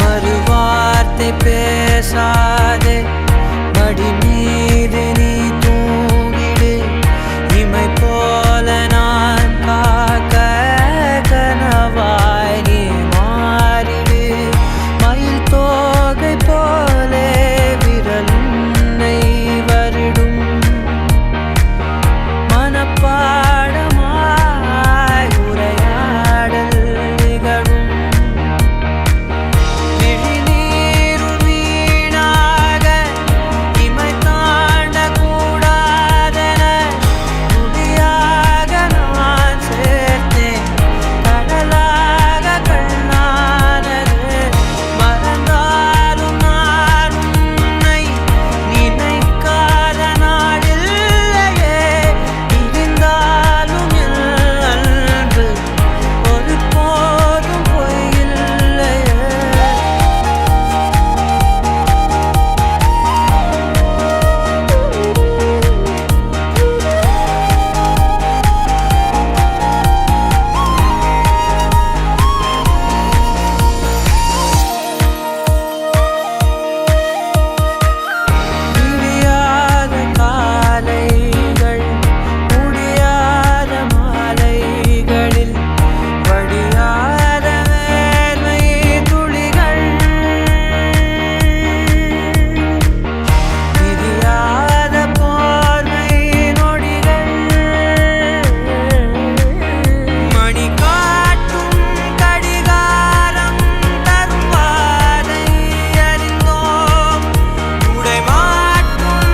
மறுவார்த்தை பேசாதே, மடி மீது நீ தூங்கிடு. இமை போல நான் காக்க கனவாய் நீ மாறிடு. மயில் தோகை போலே விரல் உன்னை வருடும். மனப்பாடமாய் உரையாடல் நிகழும். விழிநீரும் வீணாக இமை தாண்டக்கூடாதென துளியாக நான் சேர்த்தேன். கடலாக கண்ணானது மறந்தாலும் நான் உன்னை நினைக்காத நாளில்லையே. இருந்தாலும் என் அன்பு ஒரு போதும் பொய்யில்லையே. விடியாத காலைகள் முடியாத மாலைகளில் வடியாத வேர்வை துளிகள். விரியாத போர்வை நொடிகள். மணி காட்டும் கடிகாரம் தரும் வாதை அறிந்தோம். உடை மாற்றும்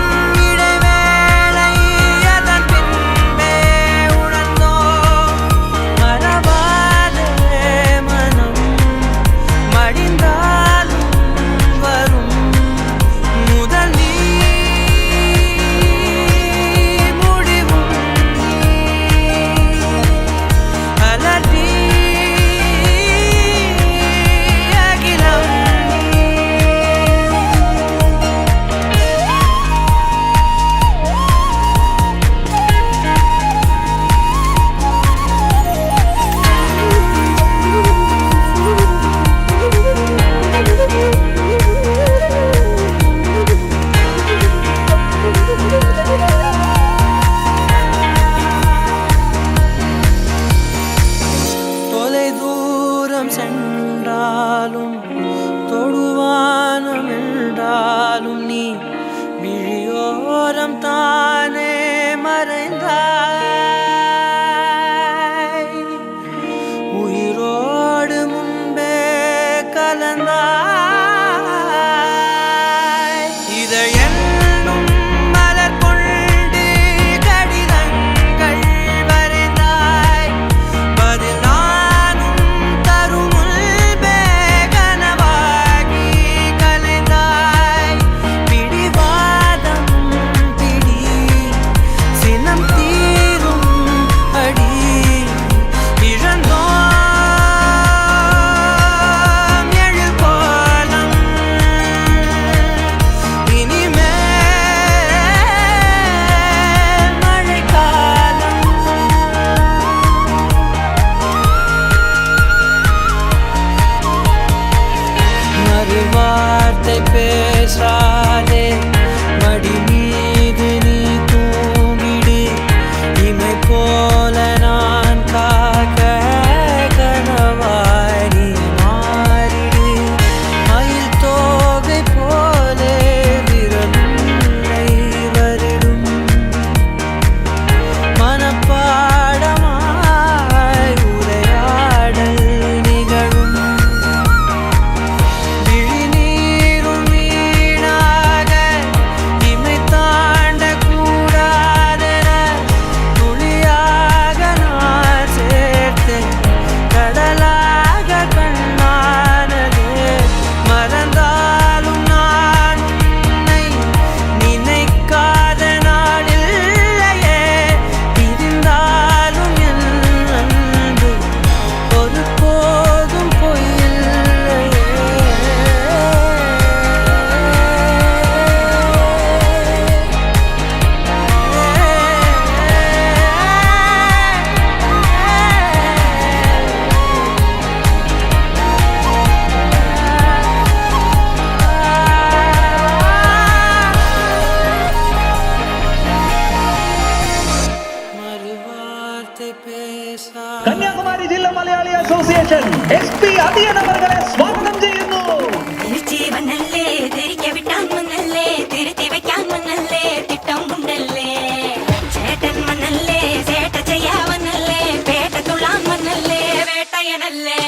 இடைவேளை அதன் பின்பே உணர்ந்தோம். மறவாதே மனம் மடிந்தாலும் வரும் முதல் நீ முடிவும் அலறி அகிலம் தொலை தூரம் சென்றாலும் தொடுவானம் என்றாலும் நீ விழியோரம் தானே மறைந்தாய். உயிரோடு முன்பே கலந்தாய். இதை என்னும் மலர் கொண்டு கடிதங்கள் வரைந்தாய். பதில் நானும் தரும் முன்பே கனவாகி கலைந்தாய். பிடிவாதம் അസോസിയേഷൻ SP അതിയൻ അവരെ സ്വാഗതം ചെയ്യുന്നു. ജീവനല്ലേ തിരികെ വിട്ടാൻ വന്നല്ലേ തിരുത്തി വെക്കാൻ വന്നല്ലേ തിട്ടം കൊണ്ടല്ലേ ചേട്ടൻ വന്നല്ലേ ചേട്ട ചെയ്യാവന്നല്ലേ പേട്ട തുള്ളാൻ വന്നല്ലേ വേട്ടയനല്ലേ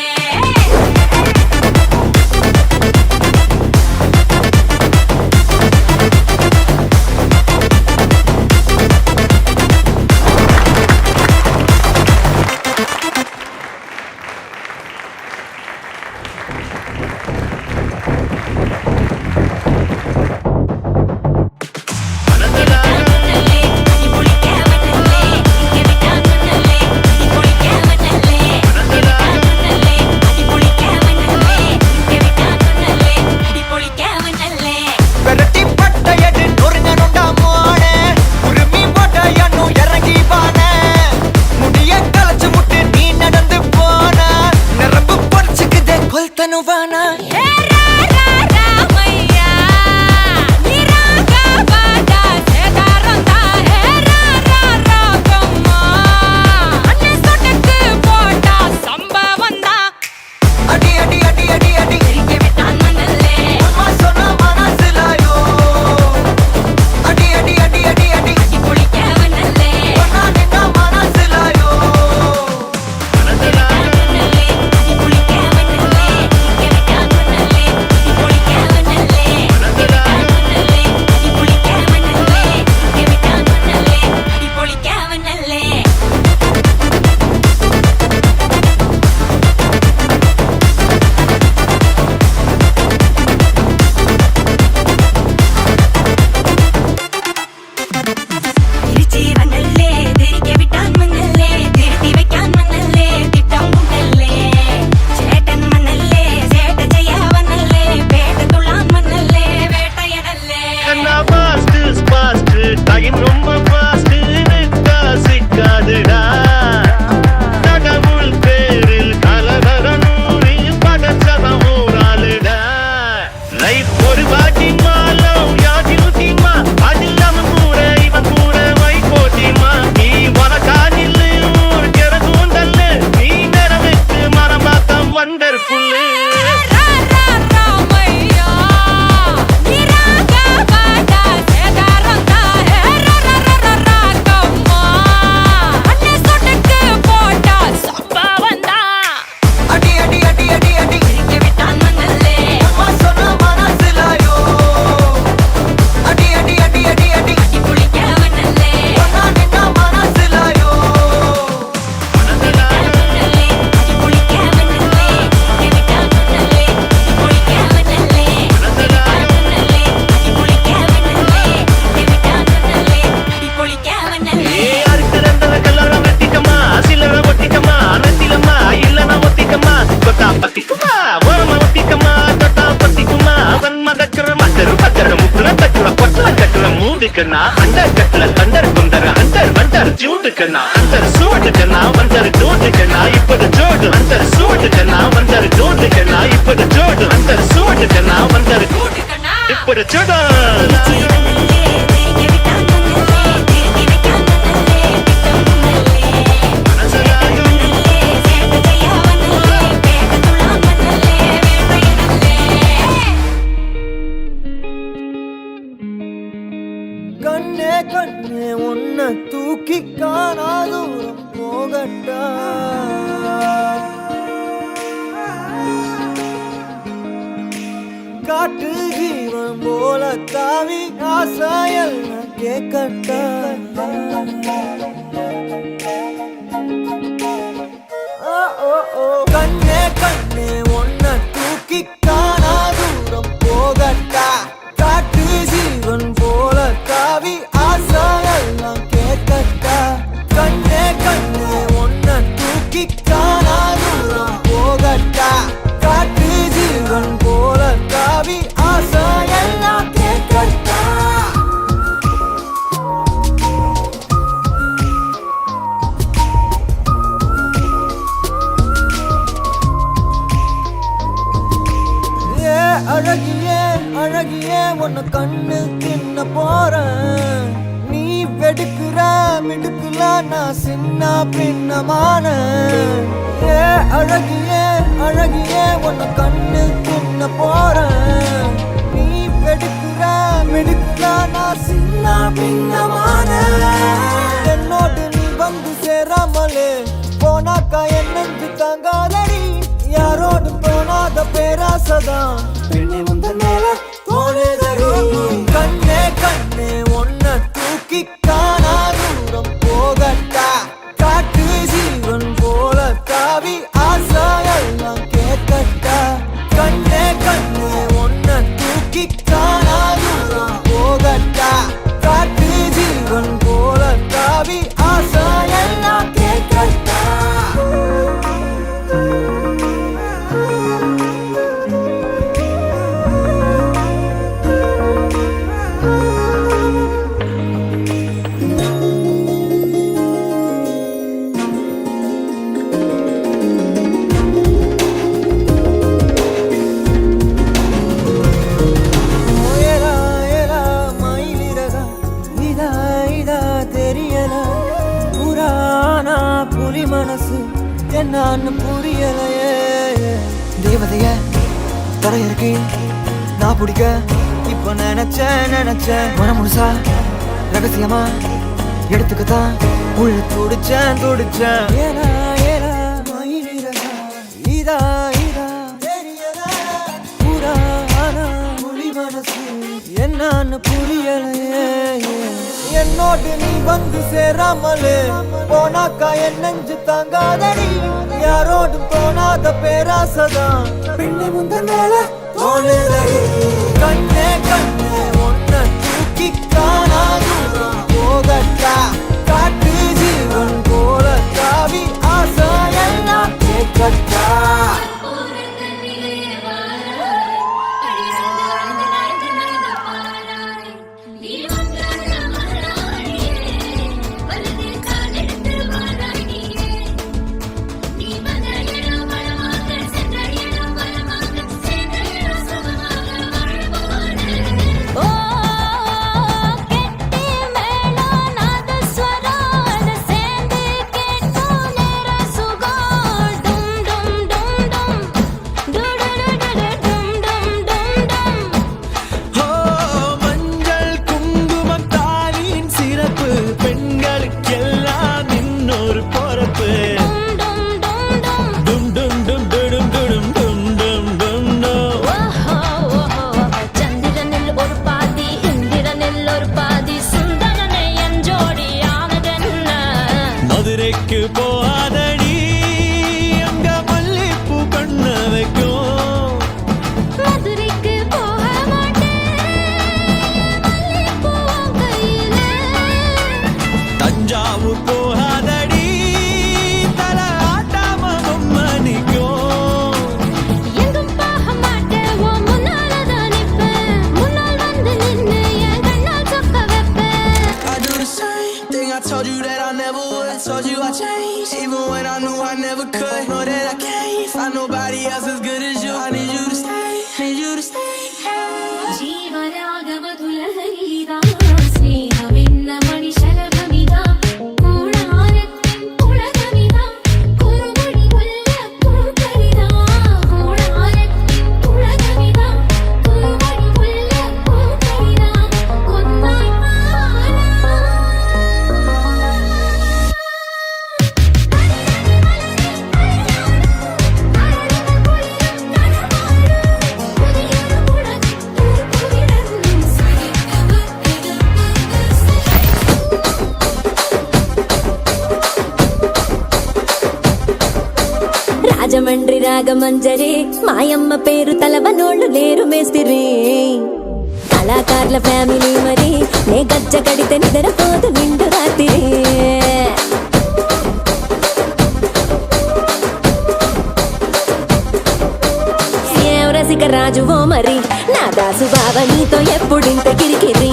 अंदर सूट करना अंदर दूध करना इपद जोड़ अंदर सूट करना अंदर दूध करना इपद जोड़ अंदर सूट करना अंदर दूध करना इपद जोड़ கண்ணே கண்ணே உன்னை தூக்கி காணா தூரம் போகட்டா காட்டு ஜீவன் போல தாவி ஆசாயல் கேட்கட்டா கண்ணே கண்ணே உன்னை தூக்கி காணா தூரம் போகட்டா காட்டு ஜீவன் போல தாவி ஆசாயெல்லாம் கேட்கட்டா கண்ணே கண்ணே உன்னை தூக்கி காணா தூரம் போகட்டா காட்டு ஜீவன் போல தாவி ஆசாயெல்லாம் கேட்கட்டா அழகியே அழகியே உன்னை கண்ணு தின்ன போறேன் நீ வெடுக்கிற மிடுக்குல நான் சின்ன பின்னமான ஏ அழகியே அழகியே உன்னை கண்ணு தின்ன போறேன் நீ வெடுக்குற மிடுக்குல நான் சின்ன பின்னமான என்னோடு நீ வந்து சேராமலே போனாக்கா என் நெஞ்சு தாங்காதடி யாரோடு போனாத பேராசதான் பெண்ணை உந்த மேல தோணுதடி கண்ணே கண்ணே ஒன்ன தூக்கி காணா தூரம் போகட்டா காட்டு ஜீவன் போல தாவி ஆசையெல்லாம் கேட்கட்டா கண்ணே கண்ணே ஒன்ன தூக்கி காணா தூரம் போகட்டா காட்டு ஜீவன் போல தாவி ஆசையெல்லாம் கேட்கட்டா மனசு என்னன்னு புரியலையே தேவதைய தரையிறக்கி நான் பிடிக்க இப்ப நினைச்சேன் மன முழுசா ரகசியமா எடுத்துக்கத்தான் உள்ள துடிச்சேன் ஏலா ஏலா மயிலிறகா இதா இதா தெரியலா புராணா புலி மனசு என்னன்னு புரியலையே என்னோடு நீ வந்து சேராமலே போனாக்கா என் நெஞ்சு தாங்காதடி யாரோடும் தோணாத பேராசதான் பெண்ணை முந்த மேல தோணுதடி கண்ணே கண்ணே ஒன்ன தூக்கி காணா தூரம் போகட்டா காட்டு ஜீவன் போல தாவி ஆசையெல்லாம் கேட்கட்டா போகாதடி அங்க மல்லிப்பூ கண்ண வைக்கும் மதுரைக்கு போக மாட்டேன் தஞ்சாவூர் போகாதடி தல ஆட்டாம மணிக்கும் எங்கும் போக மாட்டேன் முன்னாலதான் நிற்பேன் முன்னால் வந்து நின்று என் கண்ணால் சொக்க வைப்பேன் I do the same thing I told you that I never would I told you I changed even when I knew I never could know that I can't find nobody else as good as you I need you to stay need you to stay ജീവരാഗവ തുലഹരിതാ സ്നേഹമെന്ന മണിശലഭമിതാ കൂടാരത്തിൻ പുളകമിതാ കുറുമണി മുല്ല പൂക്കരിതാ കൂടാരത്തിൻ പുളകമിതാ കുറുമണി മുല്ല പൂക്കരിതാ കൊന്നായി రాజమండ్రి రాగమంజరి మాయమ్మ పేరు తలవనోళ్ళు లేరు మేస్తిరి కళాకారుల ఫ్యామిలీ మరి నే గజ్జ కడితే నిద్రపోదు నిండు రాత్రి ఏం రసిక రాజువో మరి నా దాసు బావ నీతో ఎప్పుడింత కిరికిరి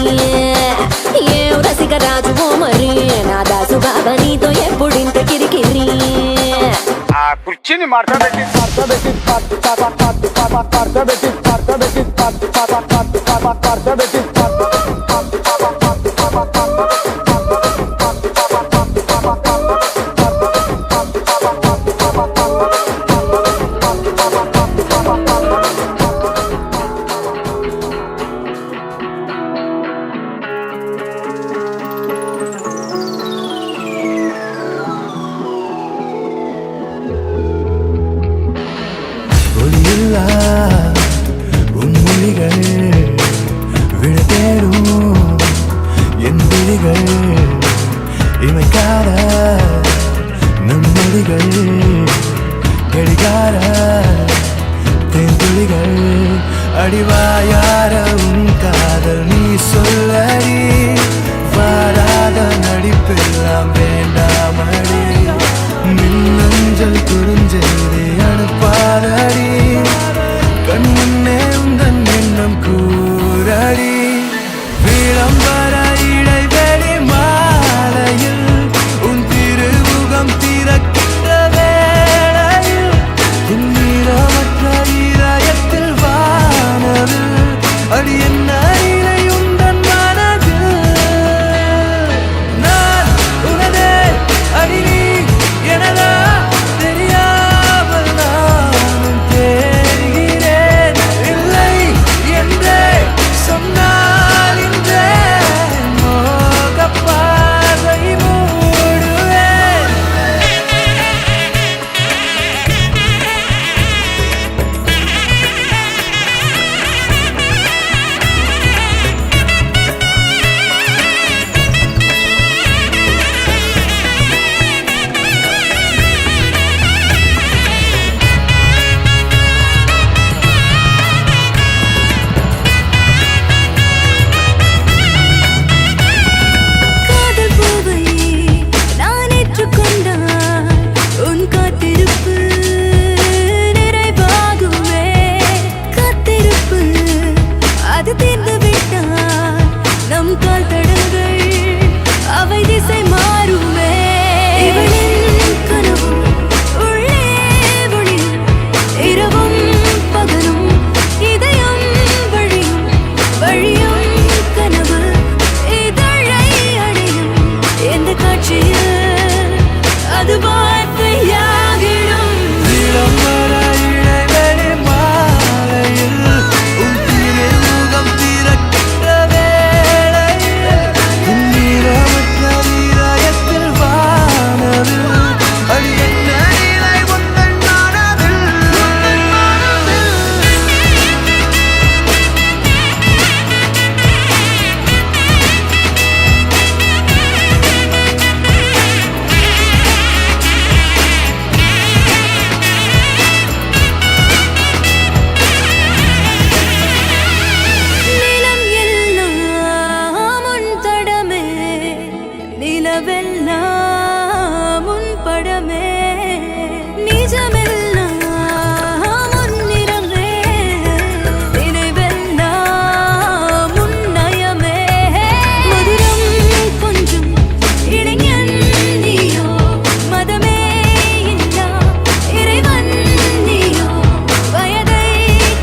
ఏం రసిక రాజువో మరి నా దాసు బావ నీతో ఎప్పుడింత కిరికిరి కుర్చీని మార్చబెట్టి துளிகள் கடிகார தேன்துளிகள் அடிவாயார உன் காதல் நீ சொல்லடி வாராத நடிப்பெல்லாம் வேண்டாமடி மின்னஞ்சல் குறுஞ்செய்தி அனுப்பாதடி கண்முன்னே உந்தன் எண்ணம் கூறடி விளம்பர இடைவெளி மாலையில் உன் திருமுகம் திறக்கின்ற வேளையில் என் நீரமற்ற இதயத்தில் வானவில் அடி என்ன நிலை உந்தன் மனதில் நான் உனதே அடி நீ எனதா தெரியாமல் நானும் தேடுகிறேன் இல்லை என்றே சொன்னால் இன்றே மோகப் பார்வை மூடுவேன். காதல் பூவை நான் ஏற்றுக்கொண்டால் உன் காத்திருப்பு நிறைவாகுமே. காத்திருப்பு அது தீர்ந்து விட்டால் நம் கால் தடங்கள் அவை திசை மாறுமே. இவளின் கனவும் உள்ளே ஒளியும் இரவும் பகலும் இதயம் வழியும் வழியும் கனவு இதழை அடையும் எந்த காட்சியில் அது வார்த்தையாகிடும். விளம்பர இடைவெளி மாலையில் உன் திருமுகம் திறக்கின்ற வேளையில் என் நீரமற்ற இதயத்தில் வானவில் அடி என்ன நிலை உந்தன் மனதில் நிலம் எல்லாம் உன் தடமே நிலவெல்லாம் உன் படமே நிஜமெல்லாம் உன் நிறமே நினைவெல்லாம் உன் நயமே. மதுரம் கொஞ்சம் இளைஞன் நீயோ மதமே இல்லா இறைவன் நீயோ வயதை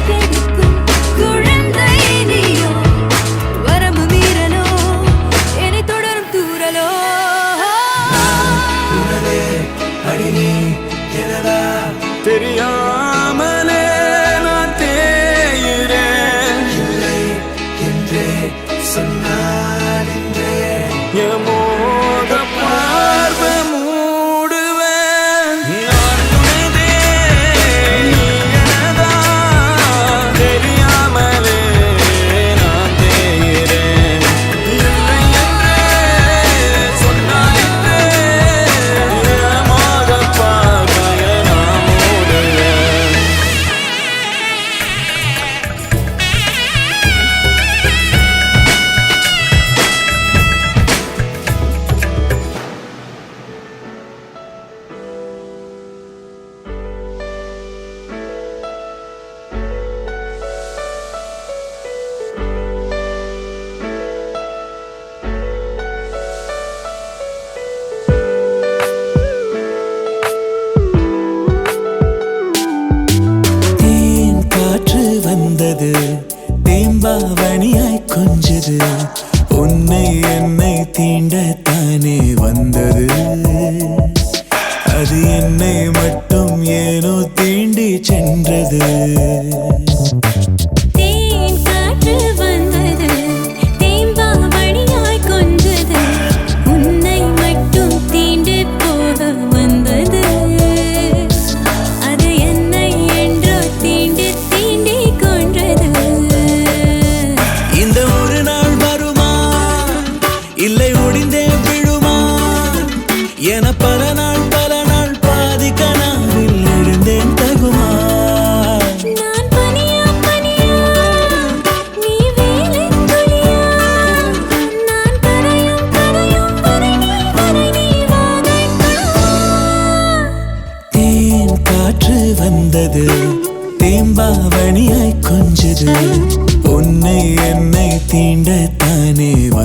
கெடுக்கும் குழந்தை நீயோ வரம்பு மீறலோ என்னை தொடரும் தூரலோ. அடி நீ எனதா தெரியாமலே நான் தேயுறேன் இல்லை என்றே சொன்னால் இன்றே என் மோக பார்வை மூடுவேன். நான் உனதே நீ எனதா தெரியாமலே நான் தேயுறேன் இல்லை என்றே சொன்னால் இன்றே என் மோக பார்வையை நான் மூடுவேன். தேன் காற்று வந்தது தேம்பாவணியாய் கொஞ்சது உன்னை என்னை தீண்டத்தானே வந்தது அது என்னை மட்டும் ஏனோ தீண்டி சென்றது. தேன் காற்று வந்தது தேம்பாவணியாய் கொஞ்சது உன்னை மட்டும் தீண்டு போக வந்தது அது என்னை என்றோ தீண்டி தீண்டி கொன்றது. இந்த ஒரு நாள் வருமா இல்லை ஒடிந்தே விழுமா என பல நாள் பாதி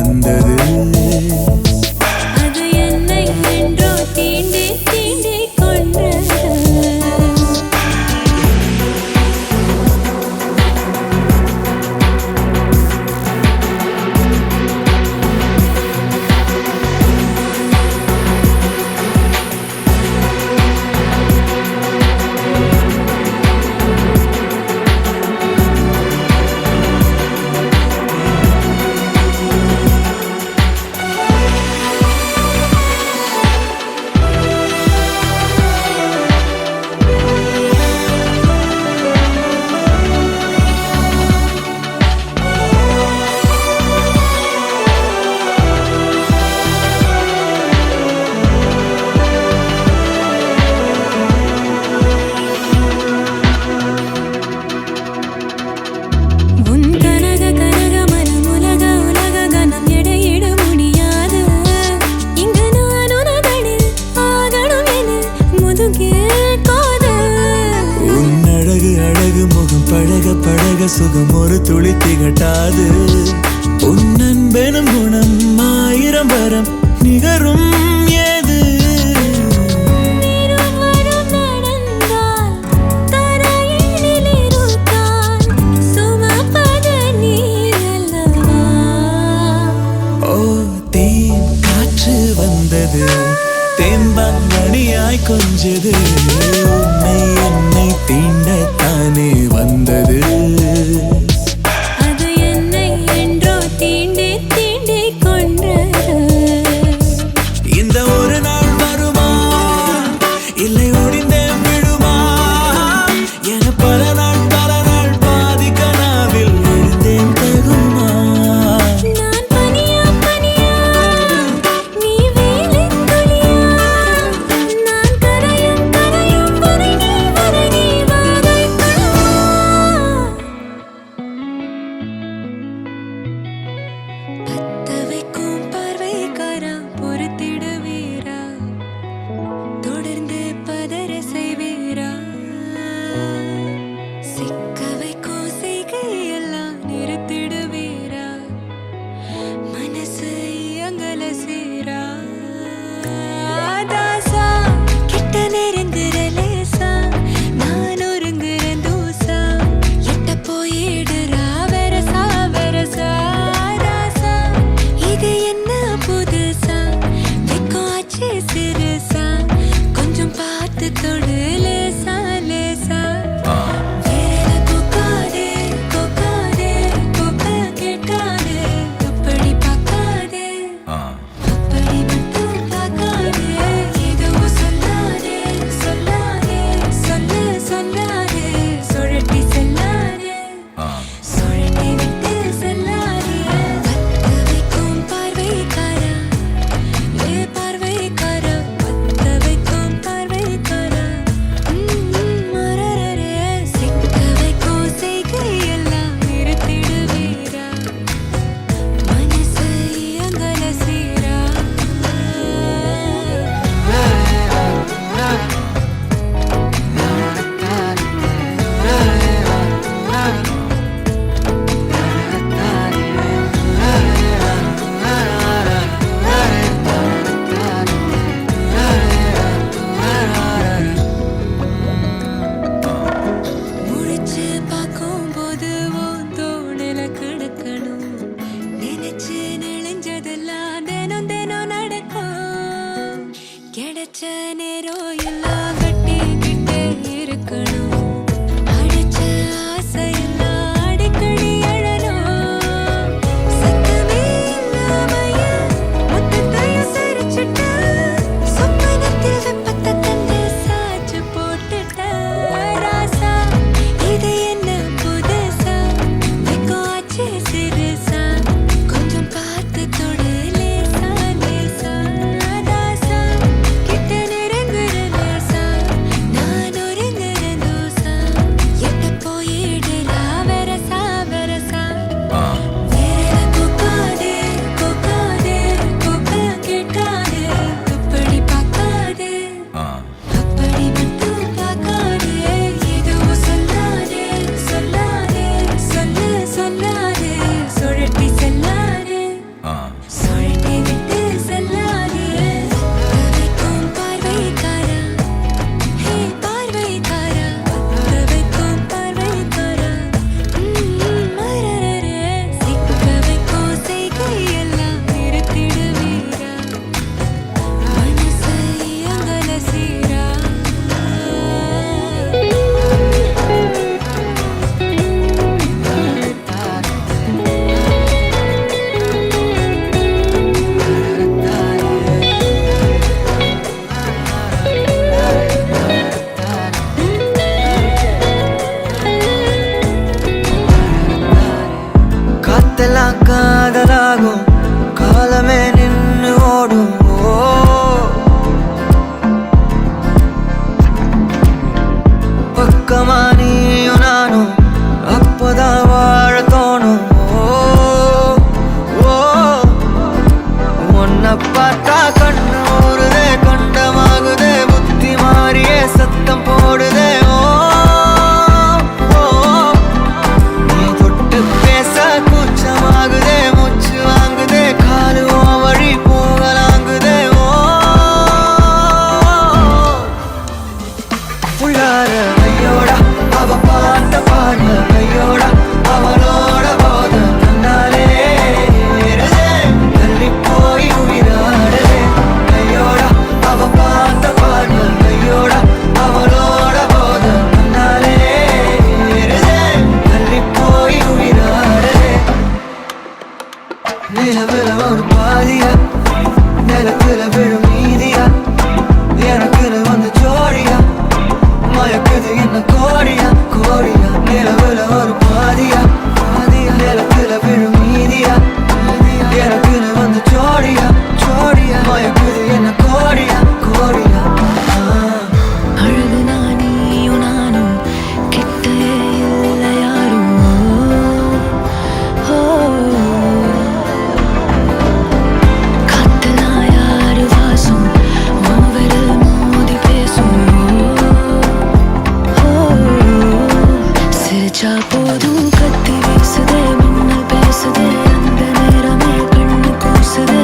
வந்தது. அது என்னை என்றோ தீண்டி தீண்டி கொன்றது. உன் கனக கனக மனமுலக உலக கனம் எடையிட முடியாது. இங்கு நான் உனதனில் ஆகணும் என முதுகில் காதல். உன் அழகு அழகு முகம் பழக பழக சுகம் ஒரு துளி திகட்டாது. உன் அன்பெனும் குணம் ஆயிரம் வரம் நிகரும் ஏது. இருவரும் நடந்தால் தரையினில் இருக்கால் சுமப்பது நீ அல்லவா? ஓ தேன் காற்று வந்தது, தேம்பாங்கனியாய் கொஞ்சது. உன்னை என்னை தீண்டத்தானே வந்தது. அது என்னை என்றோ தீண்டி தீண்டி கொன்றது. இந்த ஒரு நாள் வருமா, இல்லை ஒடிந்தே விடுமா என பல நாள் பாதி கனாவில் விழுந்தேன் தகுமா. நான் பனியா பனியா நீ வேலின் துளியா. நான் கரையும் கரையும் வரை நீ வாதை படுவா. ஒரு பாதியா நிலத்துல விழும் மீதியா எனக்குன்னு வந்து ஜோடியா மயக்குது என்ன கோடியா கோடியா நிலவுல ஒரு பாதியா பாதியா நிலத்துல விழும் மீதியா எனக்குன்னு வந்து ஜோடியா ஜோடியா மயக்குது என்ன கோடியா கோடியா அழகு நானியும் நானும் கிட்டே இல்லை யாரும் காத்தெல்லாம் யாரு வாசம் விரல் மோதி பேசும் சிரிச்சா போதும் கத்தி வீசுதே மின்னல் பேசுதே அந்த நேரமே கண்ணு கூசுதே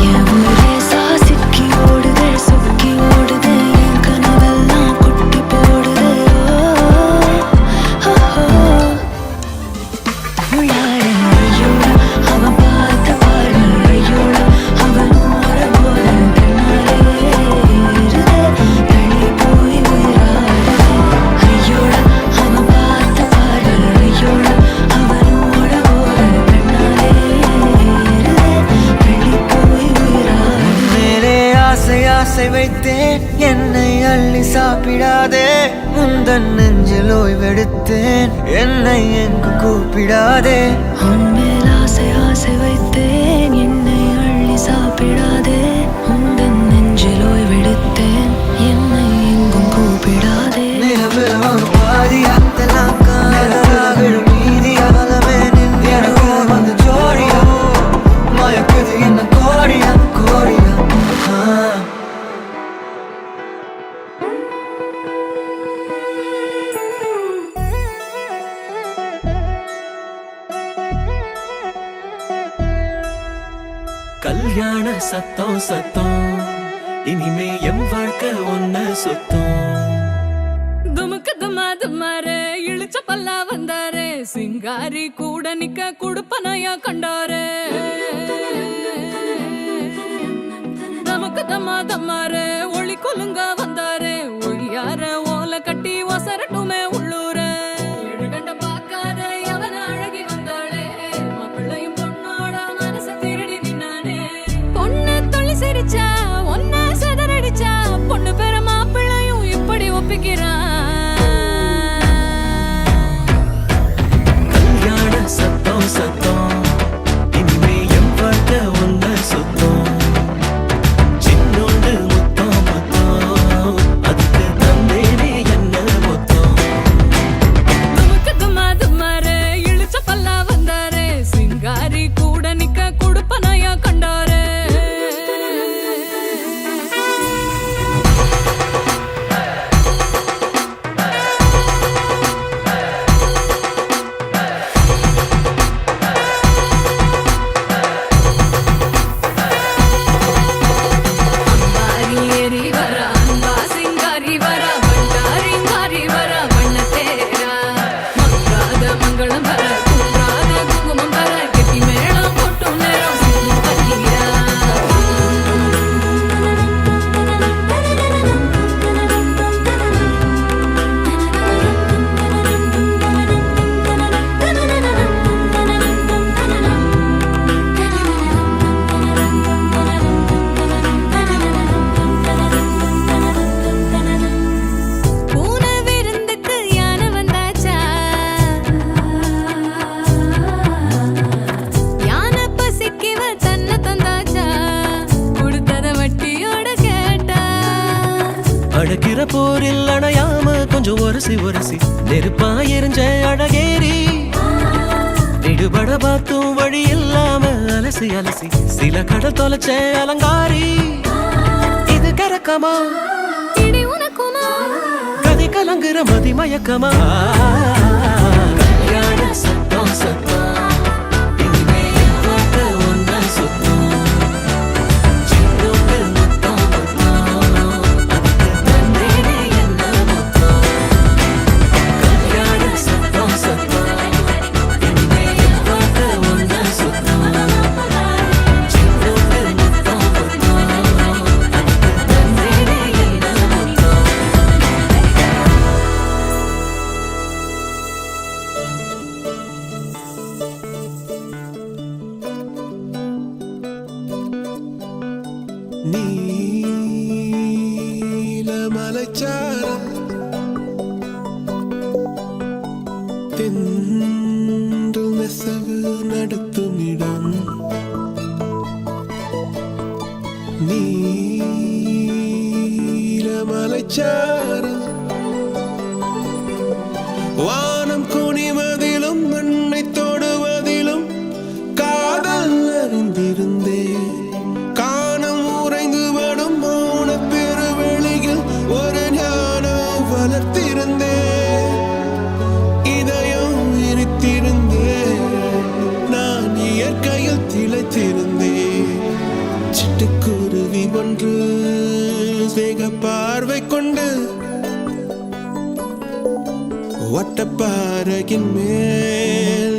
என் ஊரே சாசிக்கி ஓடுதே சொக்கி ஓடுதே என் கனவெல்லாம் குட்டி போடுதே உள்ளார ஐயோட அவன் பார்த்த பாரு ஐயோட அவன் ஓர போல தன்னாலே ஏறுதே தள்ளி போய் உயிராடுதே ஐயோட அவன் பார்த்த பாரு ஐயோட அவன் ஓர போல தன்னாலே ஏறுதே தள்ளி போய் உயிராடுதே மேலே ஆசை ஆசை வைத்தேன் என்னை அள்ளி சாப்பிடாதே முந்தன் நெஞ்சில் ஓய்வெடுத்தேன் என்னை எங்கு கூப்பிடாதே உன்மேல் ஆசை ஆசை வைத்தேன் என்னை அள்ளி சாப்பிடாதே உந்தன் நெஞ்சில் ஓய்வெடுத்தேன் என்னை எங்கும் கூப்பிடாதே நிலவுல ஒரு பாதியா நிலத்துல விழும் மீதியா பலமே நின்று எனக்கு வந்து ஜோடியா மயக்குது என்ன கோடியா கோடியா கல்யாண சத்தம் சத்தம் இனிமே என் வாழ்க்கை ஒன்ன சுத்தம் துமுக்கு துமா துமாரே இழுச்ச பல்லா வந்தாரே சிங்காரி கூட நிக்க குடுப்பனையா கண்டாரே தமக்கு தமா தம்மாரே ஒளி கொலுங்க வந்தாரே ஒளியார ஓலை கட்டி ஒசரட்டுமே உள்ளூரே கண்ட பார்க்காத அவன அழகி வந்தாளே மாப்பிள்ளையும் பொண்ணோட மனச திருடி நின்னானே பொண்ணு தொழில் சிரிச்சா ஒன்ன செதறடிச்சா பொண்ணு பேர மாப்பிள்ளையும் இப்படி ஒப்பிக்கிறான் கல்யாண சத்தம் சத்தம் இனிமே என் வாழ்க்கை ஒன்ன சுத்தம் சின்னோண்டு முத்தம் முத்தம் அதுக்கு தந்தேனே என்ன மொத்தம் துமுக்கு துமா துமாரே இழுச்ச பல்லா வந்தாரே சிங்காரி கூட நிக்க குடுப்பனையா கண்டாரே அம்பாரி ஏறி வரா அன்பா சிங்காரி வரா பண்டாரிங்காரி வரா வண்ண தேரா மங்காத மங்களம் வர குன்றாத குங்குமம் வர கெட்டி மேளம் போட்டும் நேரம் சிந்து பன்னீரா பூனை விருந்துக்கு யானை வந்தாச்சா யானை பசிக்கிவ தன்னை தந்தாச்சா கொடுத்தத வட்டியோட கேட்டா அடக்கிற போரில் அணையாம கொஞ்சம் ஒரசி ஒரசி நெருப்பா எரிஞ்ச அழகேரி இடுபட பார்த்தும் வழி இல்லாம அலசி அலசி சில கடல் தொலைச்ச அலங்காரி இது கரக்கமா இடி உனக்குமா கதி கலங்குற மதி மயக்கமா கல்யாண சத்தம் சத்தம் இனிமே என் வாழ்க்கை ஒன்ன சுத்தம் சின்னோண்டு முத்தம் முத்தம் அதுக்கு தந்தேனே என்ன மொத்தம் கல்யாண சத்தம் சத்தம் இனிமே என் வாழ்க்கை ஒன்ன சுத்தம் சின்னோண்டு முத்தம் முத்தம் அதுக்கு தந்தேனே என்ன மொத்தம். நீலமலைச்சாரல் தென்றல் நெசவு நடத்துமிடம் நீலமலைச்சாரல் வானம் குனிவதிலும் மண்ணை தொடுவதிலும் காதல் அறிந்திருந்தேன் காணம் உறைந்து வடும் மௌன பெருவெளியில் ஒரு ஞானம் வளர்த்திருந்தேன் இதயம் விரித்திருந்தேன் நான் இயற்கையில் திளைத்திருந்தேன் சிட்டுக்குருவி ஒன்று சேக பார்வை கொண்டு வட்டப்பாறையின் மேல்